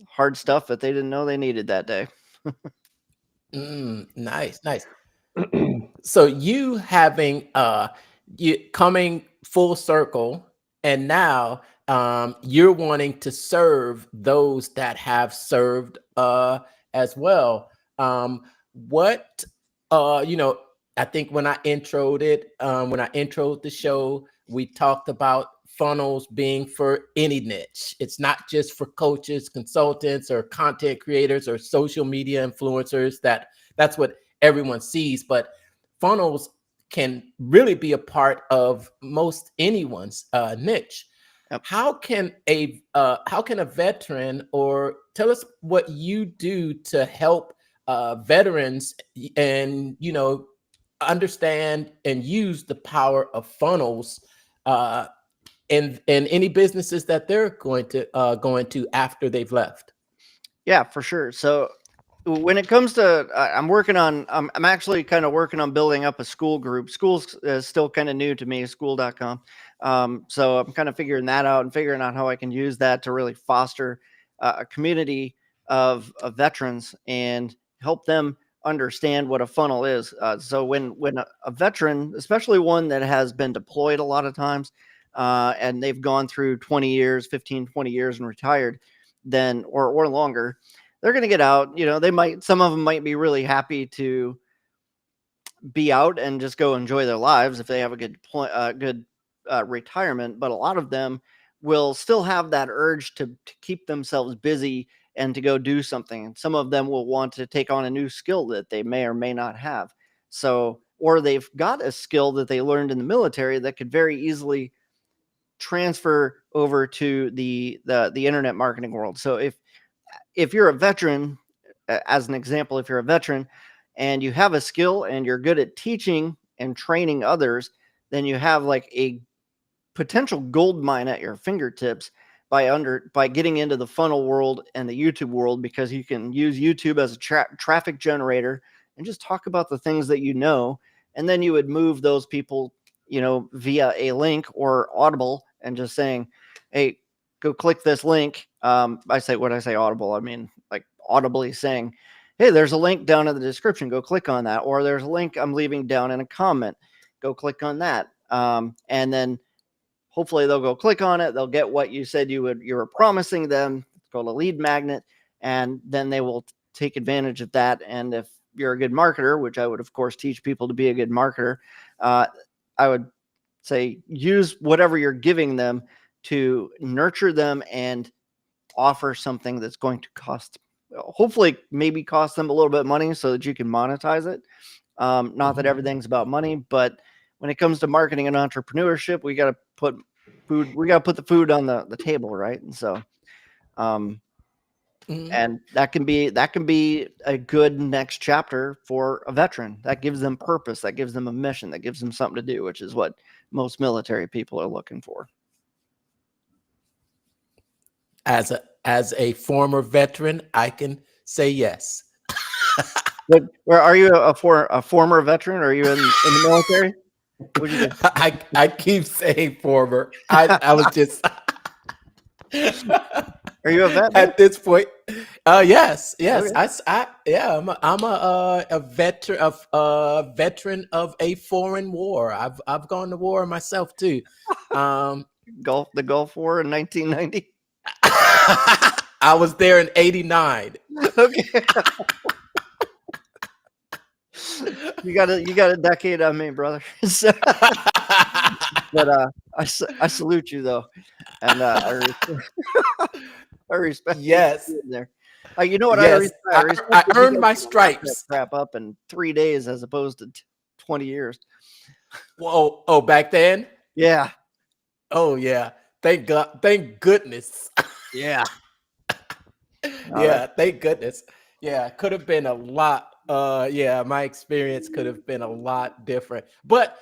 hard stuff that they didn't know they needed that day. Nice, nice. So you having you coming full circle, and now you're wanting to serve those that have served as well. What I think when I introed it, when I introed the show, we talked about funnels being for any niche. It's not just for coaches, consultants, or content creators, or social media influencers. That's what everyone sees, but funnels can really be a part of most anyone's niche. Yep. How can a veteran, or tell us what you do to help veterans and understand and use the power of funnels in any businesses that they're going to after they've left? Yeah, for sure. So when it comes to, I'm actually kind of working on building up a school group. School's still kind of new to me, school.com. So I'm kind of figuring that out and figuring out how I can use that to really foster a community of veterans and help them understand what a funnel is. So when a veteran, especially one that has been deployed a lot of times, and they've gone through 20 years, 15, 20 years and retired, then, or longer, they're going to get out. Some of them might be really happy to be out and just go enjoy their lives if they have a good retirement. But a lot of them will still have that urge to keep themselves busy and to go do something. And some of them will want to take on a new skill that they may or may not have. So, or they've got a skill that they learned in the military that could very easily transfer over to the internet marketing world. So if you're a veteran, as an example, if you're a veteran and you have a skill and you're good at teaching and training others, then you have like a potential gold mine at your fingertips by getting into the funnel world and the YouTube world, because you can use YouTube as a traffic generator and just talk about the things that you know. And then you would move those people, via a link or Audible, and just saying, hey, go click this link. When I say Audible, I mean like audibly saying, hey, there's a link down in the description. Go click on that. Or there's a link I'm leaving down in a comment. Go click on that. And then hopefully they'll go click on it. They'll get what you said you were promising them. It's called a lead magnet. And then they will take advantage of that. And if you're a good marketer, which I would, of course, teach people to be a good marketer, I would say use whatever you're giving them to nurture them and offer something that's going to hopefully maybe cost them a little bit of money so that you can monetize it. Not that everything's about money, but when it comes to marketing and entrepreneurship, we got to put the food on the table, right? And so And that can be a good next chapter for a veteran. That gives them purpose, that gives them a mission, that gives them something to do, which is what most military people are looking for. As a former veteran, I can say yes. Where are you a former veteran? Are you in the military? What'd you do? I keep saying former. I was just Are you a vet now? at this point. Yes. Okay. Yeah. I'm a veteran of a foreign war. I've gone to war myself too. The Gulf War in 1990. I was there in '89. Okay. You got a decade on me, brother. So, but I salute you though, and I respect Yes. you there. You know what? Yes. I respect I that you earned guys my can wrap that stripes. crap up in 3 days as opposed to 20 years. Whoa. Oh, back then? Yeah. Oh, yeah. Thank God. Thank goodness. Yeah. No, Yeah. Thank goodness. Yeah. Could have been a lot. Yeah. My experience could have been a lot different. But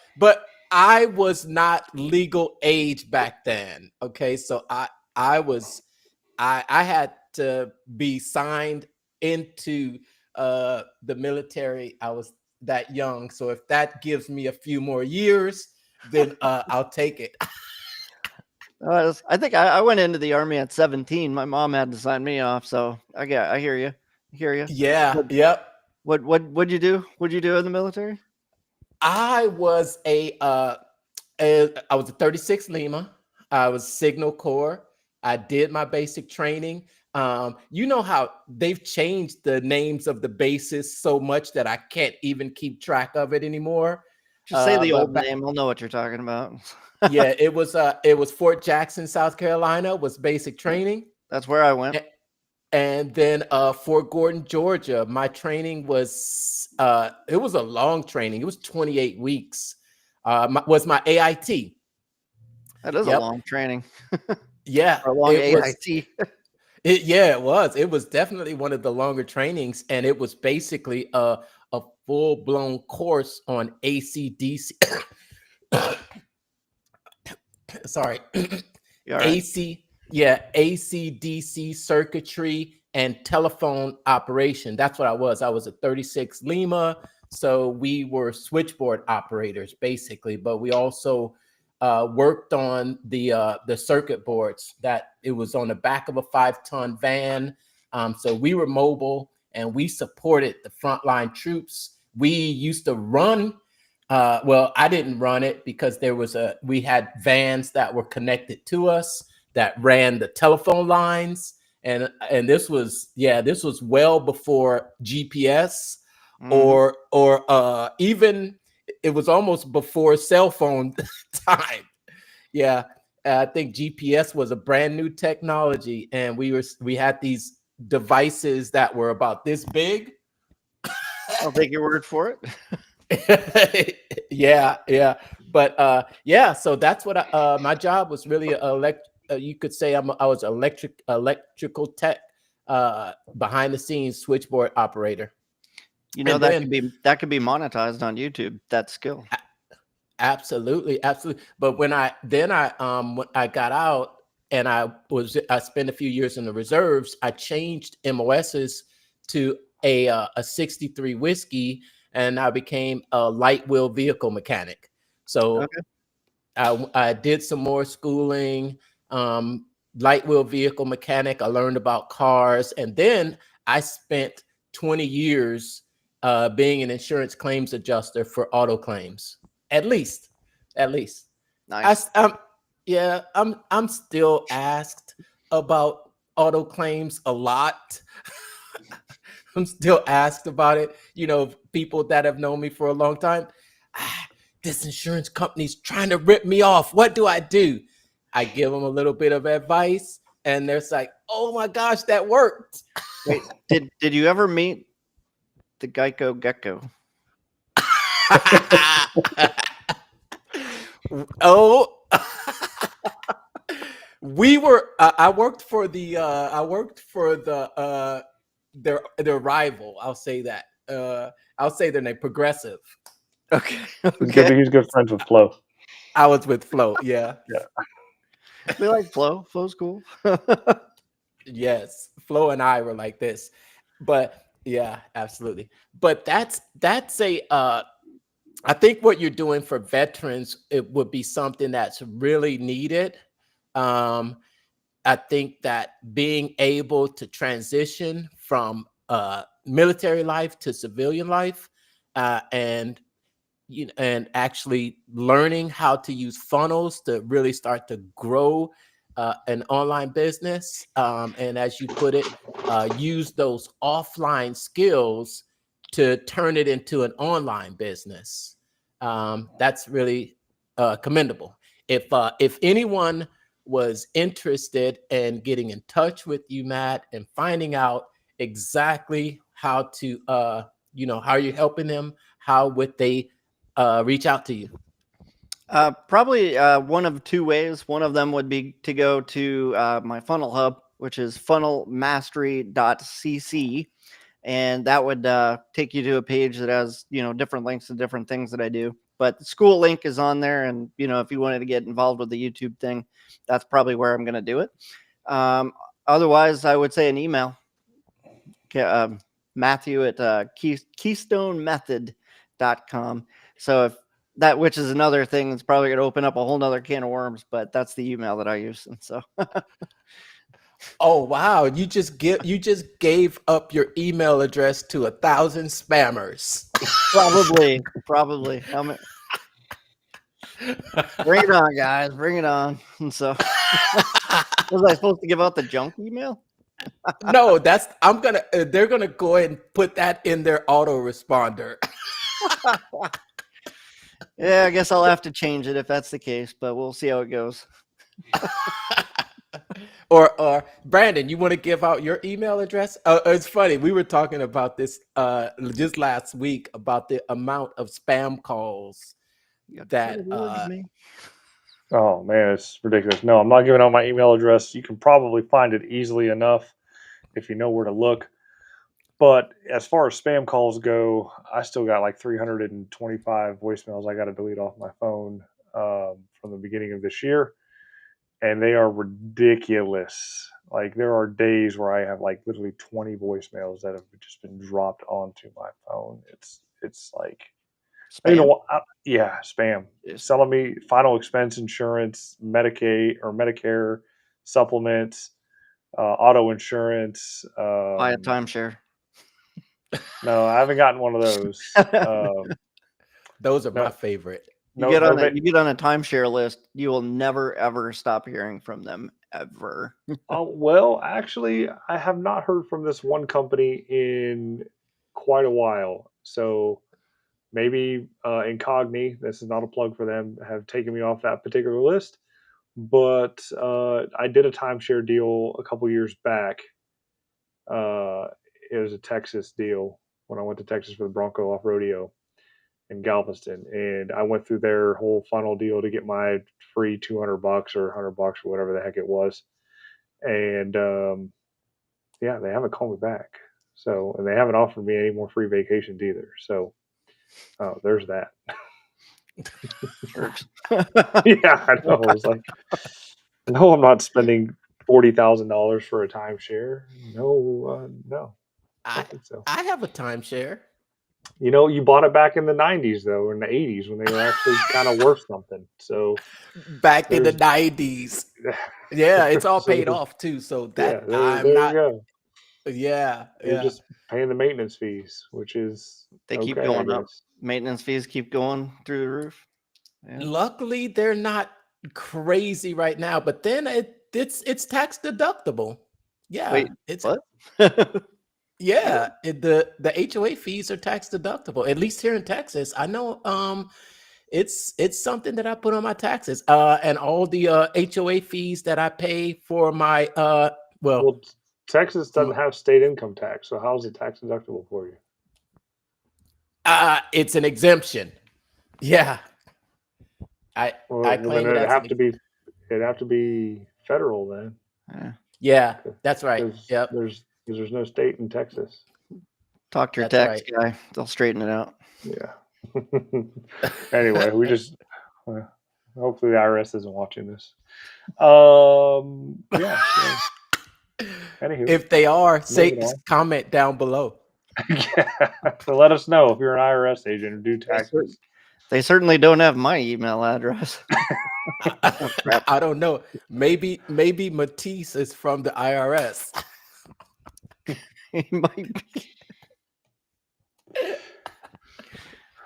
I was not legal age back then. Okay. So I had to be signed into the military. I was that young. So if that gives me a few more years, then I'll take it. I think I went into the Army at 17. My mom had to sign me off, so I hear you. Yeah. What Yep. what'd you do? What'd you do in the military? I was I was a 36 Lima. I was Signal Corps. I did my basic training. You know how they've changed the names of the bases so much that I can't even keep track of it anymore. Just say the But old name. I'll know what you're talking about. yeah, it was Fort Jackson, South Carolina, was basic training. That's where I went. And then Fort Gordon, Georgia, my training was it was a long training. It was 28 weeks. Was my AIT. That is a Yep. long training. Yeah, Or a long it was. AIT. Yeah, it was. It was definitely one of the longer trainings, and it was basically a full blown course on ACDC. Sorry, You all right? AC. Yeah, ACDC circuitry and telephone operation. That's what I was. I was a 36 Lima, so we were switchboard operators basically, but we also worked on the circuit boards. That it was on the back of a 5-ton van. So we were mobile and we supported the frontline troops. We used to run. Well, I didn't run it because we had vans that were connected to us that ran the telephone lines. And this was well before GPS or even it was almost before cell phone time. Yeah, I think GPS was a brand new technology, and we had these devices that were about this big. I'll take your word for it. Yeah, but yeah, so that's what my job was really you could say I was electrical tech, behind the scenes switchboard operator. You know And that then could be monetized on YouTube. That skill. absolutely, but when I got out and I spent a few years in the reserves, I changed MOSs to a 63 whiskey, and I became a light wheel vehicle mechanic. So Okay. I did some more schooling, light wheel vehicle mechanic. I learned about cars, and then I spent 20 years being an insurance claims adjuster for auto claims. At least. Nice. Yeah, I'm still asked about auto claims a lot. I'm still asked about it. You know, people that have known me for a long time. This insurance company's trying to rip me off. What do I do? I give them a little bit of advice, and they're like, "Oh my gosh, that worked." Wait, did you ever meet the Geico Gecko? Oh, We were. I worked for the. Their rival. I'll say that. I'll say their name. Progressive. Okay. Okay. He's good friends with Flo. I was with Flo. Yeah. Yeah. We like Flo. Flo's cool. Yes. Flo and I were like this, but yeah, absolutely. But that's a. I think what you're doing for veterans, it would be something that's really needed. Um, I think that being able to transition from military life to civilian life, and and actually learning how to use funnels to really start to grow an online business, and as you put it, use those offline skills to turn it into an online business. That's really commendable. If anyone was interested in getting in touch with you, Matt, and finding out exactly how to, how you're helping them, how would they reach out to you? Probably one of two ways. One of them would be to go to my funnel hub, which is funnelmastery.cc. And that would take you to a page that has, different links to different things that I do. But the school link is on there. And, if you wanted to get involved with the YouTube thing, that's probably where I'm going to do it. Otherwise, I would say an email. Matthew at keystonemethod.com. So if that, which is another thing that's probably going to open up a whole nother can of worms, but that's the email that I use. And so, oh wow, you just gave up your email address to 1,000 spammers. probably. Bring it on, guys. Bring it on. And so, was I supposed to give out the junk email? No, they're gonna go ahead and put that in their autoresponder. Yeah, I guess I'll have to change it if that's the case, but we'll see how it goes. Or Brandon, you want to give out your email address? It's funny, we were talking about this just last week about the amount of spam calls that Oh man, it's ridiculous. No, I'm not giving out my email address. You can probably find it easily enough if you know where to look. But as far as spam calls go, I still got like 325 voicemails I got to delete off my phone from the beginning of this year, and they are ridiculous. Like there are days where I have like literally 20 voicemails that have just been dropped onto my phone. It's like, you know Spam? what? Yeah, spam. Selling me final expense insurance, Medicaid or Medicare supplements, auto insurance. Buy a timeshare. No, I haven't gotten one of those. those are No, my favorite. You no, get on no. you get on a timeshare list, you will never ever stop hearing from them ever. Oh, well, actually, I have not heard from this one company in quite a while. So maybe Incogni, this is not a plug for them, have taken me off that particular list. But I did a timeshare deal a couple years back. Uh, it was a Texas deal when I went to Texas for the Bronco Off Rodeo in Galveston, and I went through their whole funnel deal to get my free $200 or $100 or whatever the heck it was. And yeah, they haven't called me back. So, and they haven't offered me any more free vacations either. So, there's that. Jerks. Yeah, I know. It's like, no, I'm not spending $40,000 for a timeshare. No, no, I I don't think so. I have a timeshare. You know, you bought it back in the '90s though, or in the '80s when they were actually kind of worth something. So Back in the there's, 90s. Yeah, it's all so paid off too. So yeah, that I'm there you not. go. Yeah, You're yeah. just paying the maintenance fees, which is They keep okay, I going up. guess. Maintenance fees keep going through the roof. Yeah. Luckily, they're not crazy right now. But then it's tax deductible. Yeah, Wait, it's what? yeah. The HOA fees are tax deductible. At least here in Texas, I know. It's something that I put on my taxes. And all the HOA fees that I pay for my Well, Texas doesn't have state income tax, so how's it tax deductible for you? it's an exemption. Yeah, I Well, I well then claim it as an. it'd have to be federal then. Yeah, that's right. Because Yep, there's no state in Texas. Talk to your that's tax right. guy; they'll straighten it out. Yeah. Anyway, we just hopefully the IRS isn't watching this. Yeah. So, anywho, If they are, moving on. comment down below. Yeah. So let us know if you're an IRS agent or do taxes. They certainly don't have my email address. Crap. I don't know. Maybe Matisse is from the IRS. He might be.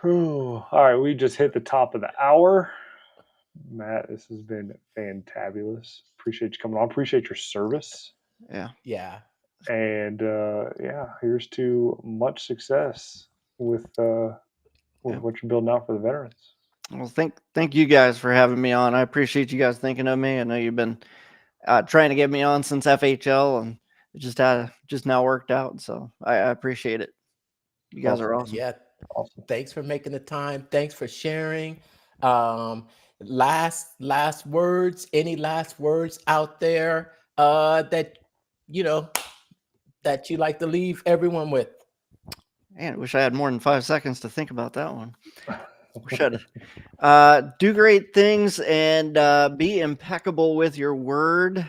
All right, we just hit the top of the hour. Matt, this has been fantabulous. Appreciate you coming on. Appreciate your service. Yeah. Yeah. And yeah, here's to much success with what you're building out for the veterans. Well, thank you guys for having me on. I appreciate you guys thinking of me. I know you've been trying to get me on since FHL, and it just now worked out. So I appreciate it. You guys are awesome. Yeah. Awesome. Thanks for making the time. Thanks for sharing. Last words. Any last words out there that that you like to leave everyone with? Man, I wish I had more than 5 seconds to think about that one. Wish I'd do great things and be impeccable with your word,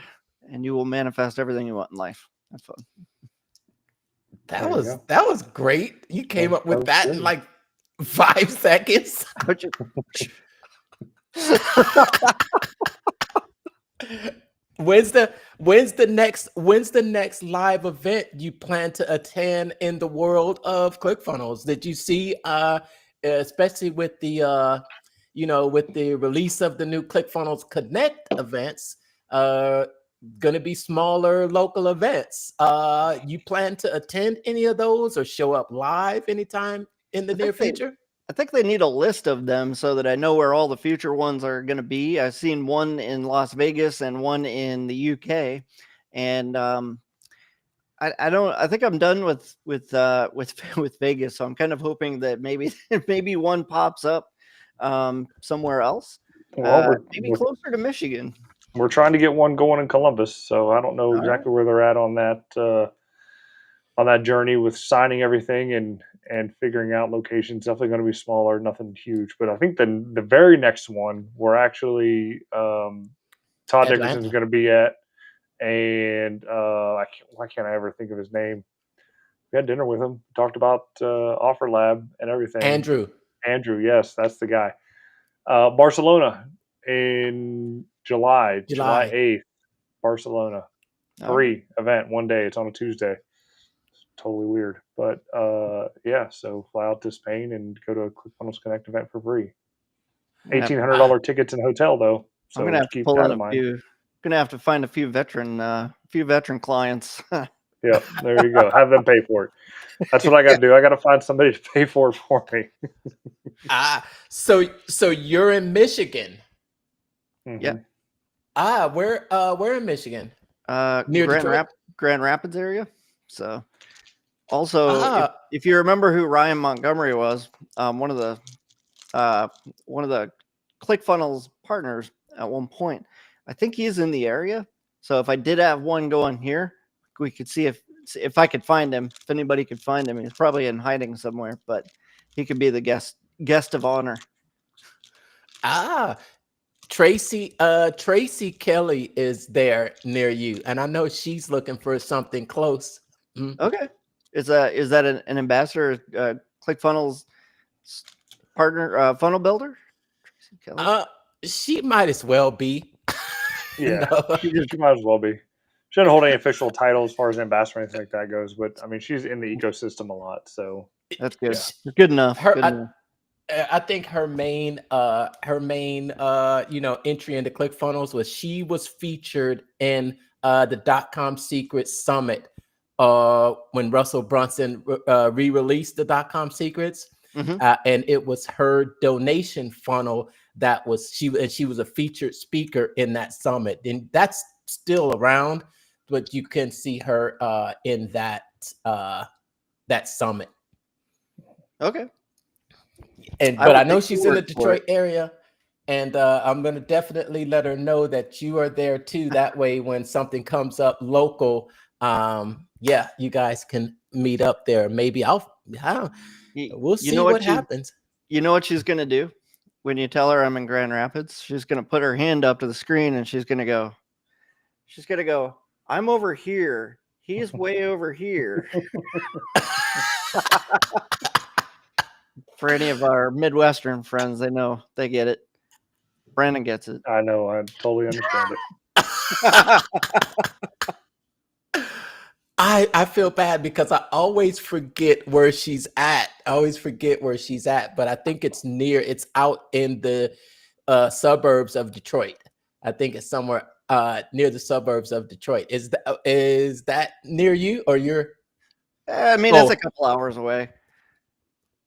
and you will manifest everything you want in life. Have fun. That was great. You came up with that in like 5 seconds. When's the next live event you plan to attend in the world of ClickFunnels? Did you see especially with the with the release of the new ClickFunnels Connect events, going to be smaller local events. You plan to attend any of those or show up live anytime in the near future? I think they need a list of them so that I know where all the future ones are going to be. I've seen one in Las Vegas and one in the UK, and I think I'm done with Vegas. So I'm kind of hoping that maybe one pops up somewhere else, maybe closer to Michigan. We're trying to get one going in Columbus, so I don't know exactly where they're at on that journey with signing everything and figuring out locations. Definitely going to be smaller, nothing huge. But I think the very next one we're actually Todd Nickerson's going to be at, and why can't I ever think of his name? We had dinner with him, talked about Offer Lab and everything. Andrew, yes, that's the guy. Barcelona in July 8th, Barcelona. Free event, one day. It's on a Tuesday. It's totally weird. But yeah, so fly out to Spain and go to a ClickFunnels Connect event for free. $1,800 tickets and hotel though. So I'm gonna have to keep pull that in in mind. Gonna have to find a few veteran clients. Yeah, there you go. Have them pay for it. That's what I got to do. I got to find somebody to pay for it for me. So you're in Michigan. Mm-hmm. Yeah. Where in Michigan? Near Grand Rapids area. So also, if you remember who Ryan Montgomery was, one of the ClickFunnels partners at one point, I think he's in the area. So if I did have one going here, we could see if I could find him. If anybody could find him, he's probably in hiding somewhere, but he could be the guest of honor. Tracy Kelly is there near you, and I know she's looking for something close. Mm-hmm. Okay, is that an ambassador, ClickFunnels partner, funnel builder? Tracy Kelly? She might as well be. Yeah, she might as well be. She doesn't hold any official title as far as ambassador or anything like that goes, but I mean, she's in the ecosystem a lot, so that's good. Yeah. Good enough. I think her main entry into ClickFunnels was she was featured in the .com Secrets Summit when Russell Brunson re-released the .com Secrets, and it was her donation funnel that was she was a featured speaker in that summit, and that's still around, but you can see her in that summit. Okay. But I know she's in the Detroit area, And I'm going to definitely let her know that you are there too. That way, when something comes up local, yeah, you guys can meet up there. Maybe I don't, we'll You see know what what you happens. you know what she's gonna do when you tell her I'm in Grand Rapids? She's gonna put her hand up to the screen and she's gonna go. I'm over here. He's way over here. For any of our Midwestern friends, they know, they get it. Brandon gets it. I know. I totally understand it. I feel bad because I always forget where she's at. I always forget where she's at, but I think it's out in the suburbs of Detroit. I think it's somewhere near the suburbs of Detroit. Is that near you or you're? I mean, it's a couple hours away.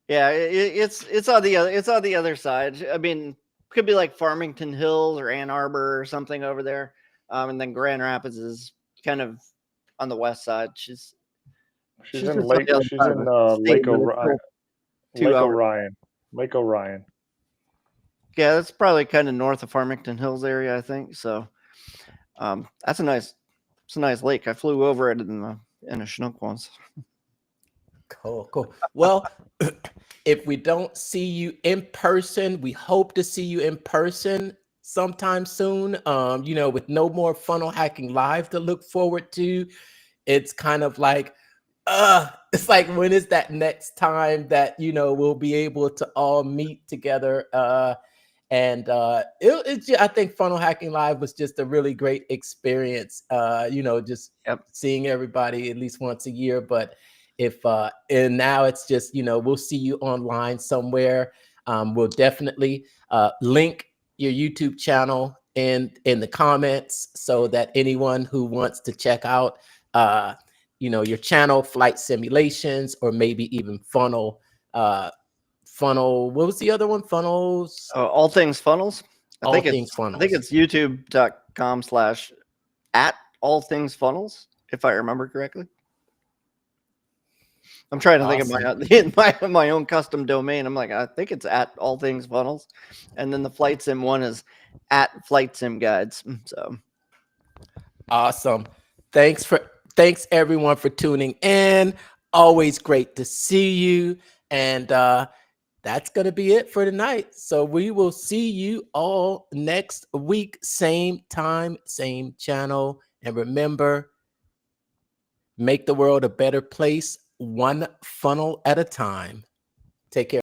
Yeah, it's on the other side. I mean, could be like Farmington Hills or Ann Arbor or something over there. And then Grand Rapids is kind of on the west side. She's She's in just on Lake. the other She's side of in the state, Lake but it's Orion. still 2 Lake hours. Orion. Lake Orion. Yeah, that's probably kind of north of Farmington Hills area, I think. So, it's a nice lake. I flew over it in a Chinook once. Cool. Well, if we don't see you in person, we hope to see you in person sometime soon. With no more funnel hacking live to look forward to, it's kind of like, it's like, when is that next time that we'll be able to all meet together? I think funnel hacking live was just a really great experience. Just seeing everybody at least once a year. But and now it's just, we'll see you online somewhere. We'll definitely link your YouTube channel in the comments so that anyone who wants to check out your channel, Flight Simulations, or maybe even Funnel, what was the other one? Funnels. All Things Funnels. All Things Funnels. I think it's youtube.com/@allthingsfunnels, if I remember correctly. I'm trying to think of my own custom domain. I'm like, I think it's @allthingsfunnels, and then the Flight Sim one is @FlightSimGuides. So awesome. Thanks everyone for tuning in. Always great to see you. And that's going to be it for tonight. So we will see you all next week. Same time, same channel. And remember, make the world a better place, one funnel at a time. Take care.